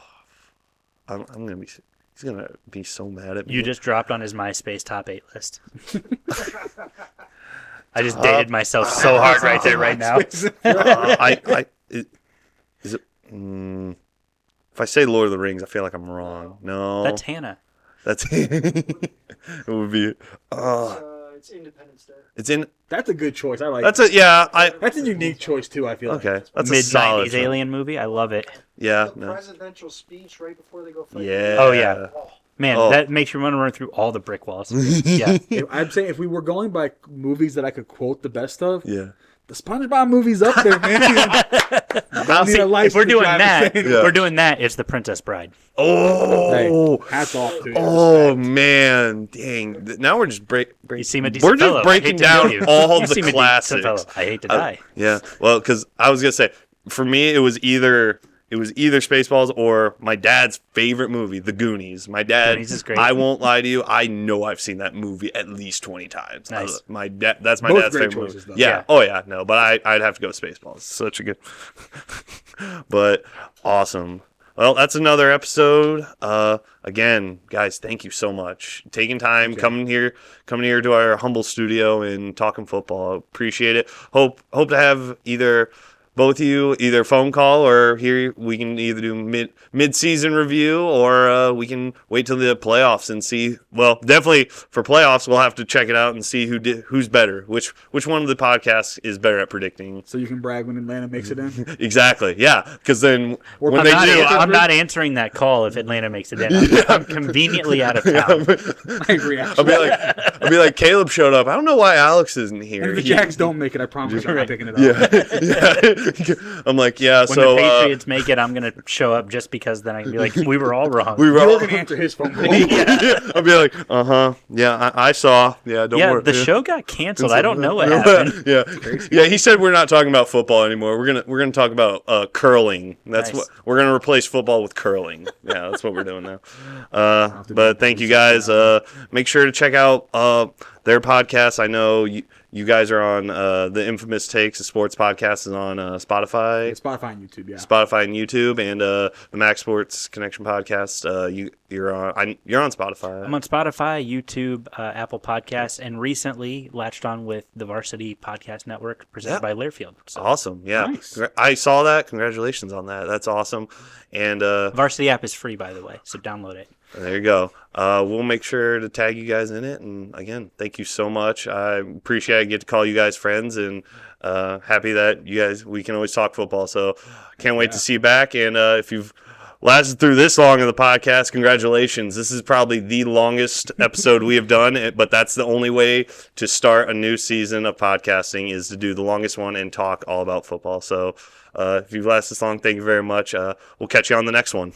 I'm gonna be. He's gonna be so mad at me. You just dropped on his MySpace top 8 list. I just dated myself so hard right there, right now. Is it? If I say Lord of the Rings, I feel like I'm wrong. No, That's Hannah. That's it. Would be. It's Independence Day. It's in. That's a good choice. I like. That's a yeah. That's a unique choice too. I feel. Okay, Like. that's a Mid solid 90s alien movie. I love it. Yeah. The presidential speech right before they go fight. Yeah. Oh yeah. Man, that makes you want to run through all the brick walls. Yeah. I'm saying if we were going by movies that I could quote the best of, Yeah. the SpongeBob movie's up there, man. See, if we're doing that, it's The Princess Bride. Oh. Hey, hats off to you. Oh man, dang! Now we're just breaking down all the classics. I hate to die. Yeah, well, because I was gonna say, for me, it was either Spaceballs or my dad's favorite movie, The Goonies. My dad, Goonies is great. I won't lie to you, I know I've seen that movie at least 20 times. Nice. That's my Both dad's great favorite choices, movie. though. Yeah. Oh yeah, no, but I'd have to go with Spaceballs. Such a good, but awesome. Well, that's another episode. Again, guys, thank you so much. Taking time, coming here to our humble studio and talking football. Appreciate it. Hope to have both of you either phone call or here we can either do mid-season review or we can wait till the playoffs and see. Well, definitely for playoffs we'll have to check it out and see who's better, which one of the podcasts is better at predicting. So you can brag when Atlanta makes it in. Exactly, yeah. Because then I'm not answering that call if Atlanta makes it in. I'm conveniently out of town. I agree. I'll be like Kaleb showed up. I don't know why Alex isn't here. And if the Jacks don't make it, I promise I'm not picking it up. Yeah. I'm like, yeah. When So the Patriots make it, I'm gonna show up just because then I can be like, we were all wrong. You're going to answer his phone call. I'll be like, yeah, I saw. Yeah, don't worry. The show got canceled. I don't know what happened. Yeah. He said we're not talking about football anymore. We're gonna talk about curling. That's Nice. what we're gonna replace football with curling. Yeah, that's what we're doing now. But thank you guys. Make sure to check out their podcast. I know you guys are on the Infamous Takes, the sports podcast is on Spotify. It's Spotify and YouTube, yeah. Spotify and YouTube, and the Max Sports Connection podcast. You're on Spotify. I'm on Spotify, YouTube, Apple Podcasts, and recently latched on with the Varsity Podcast Network presented by Learfield. So. Awesome, yeah. Nice. I saw that. Congratulations on that. That's awesome. And Varsity app is free, by the way, so download it. there you go. We'll make sure to tag you guys in it. And again, thank you so much. I appreciate I get to call you guys friends, and happy that we can always talk football. So can't wait to see you back. And if you've lasted through this long of the podcast, congratulations. This is probably the longest episode we have done, but that's the only way to start a new season of podcasting is to do the longest one and talk all about football. So if you've lasted this long, thank you very much. We'll catch you on the next one.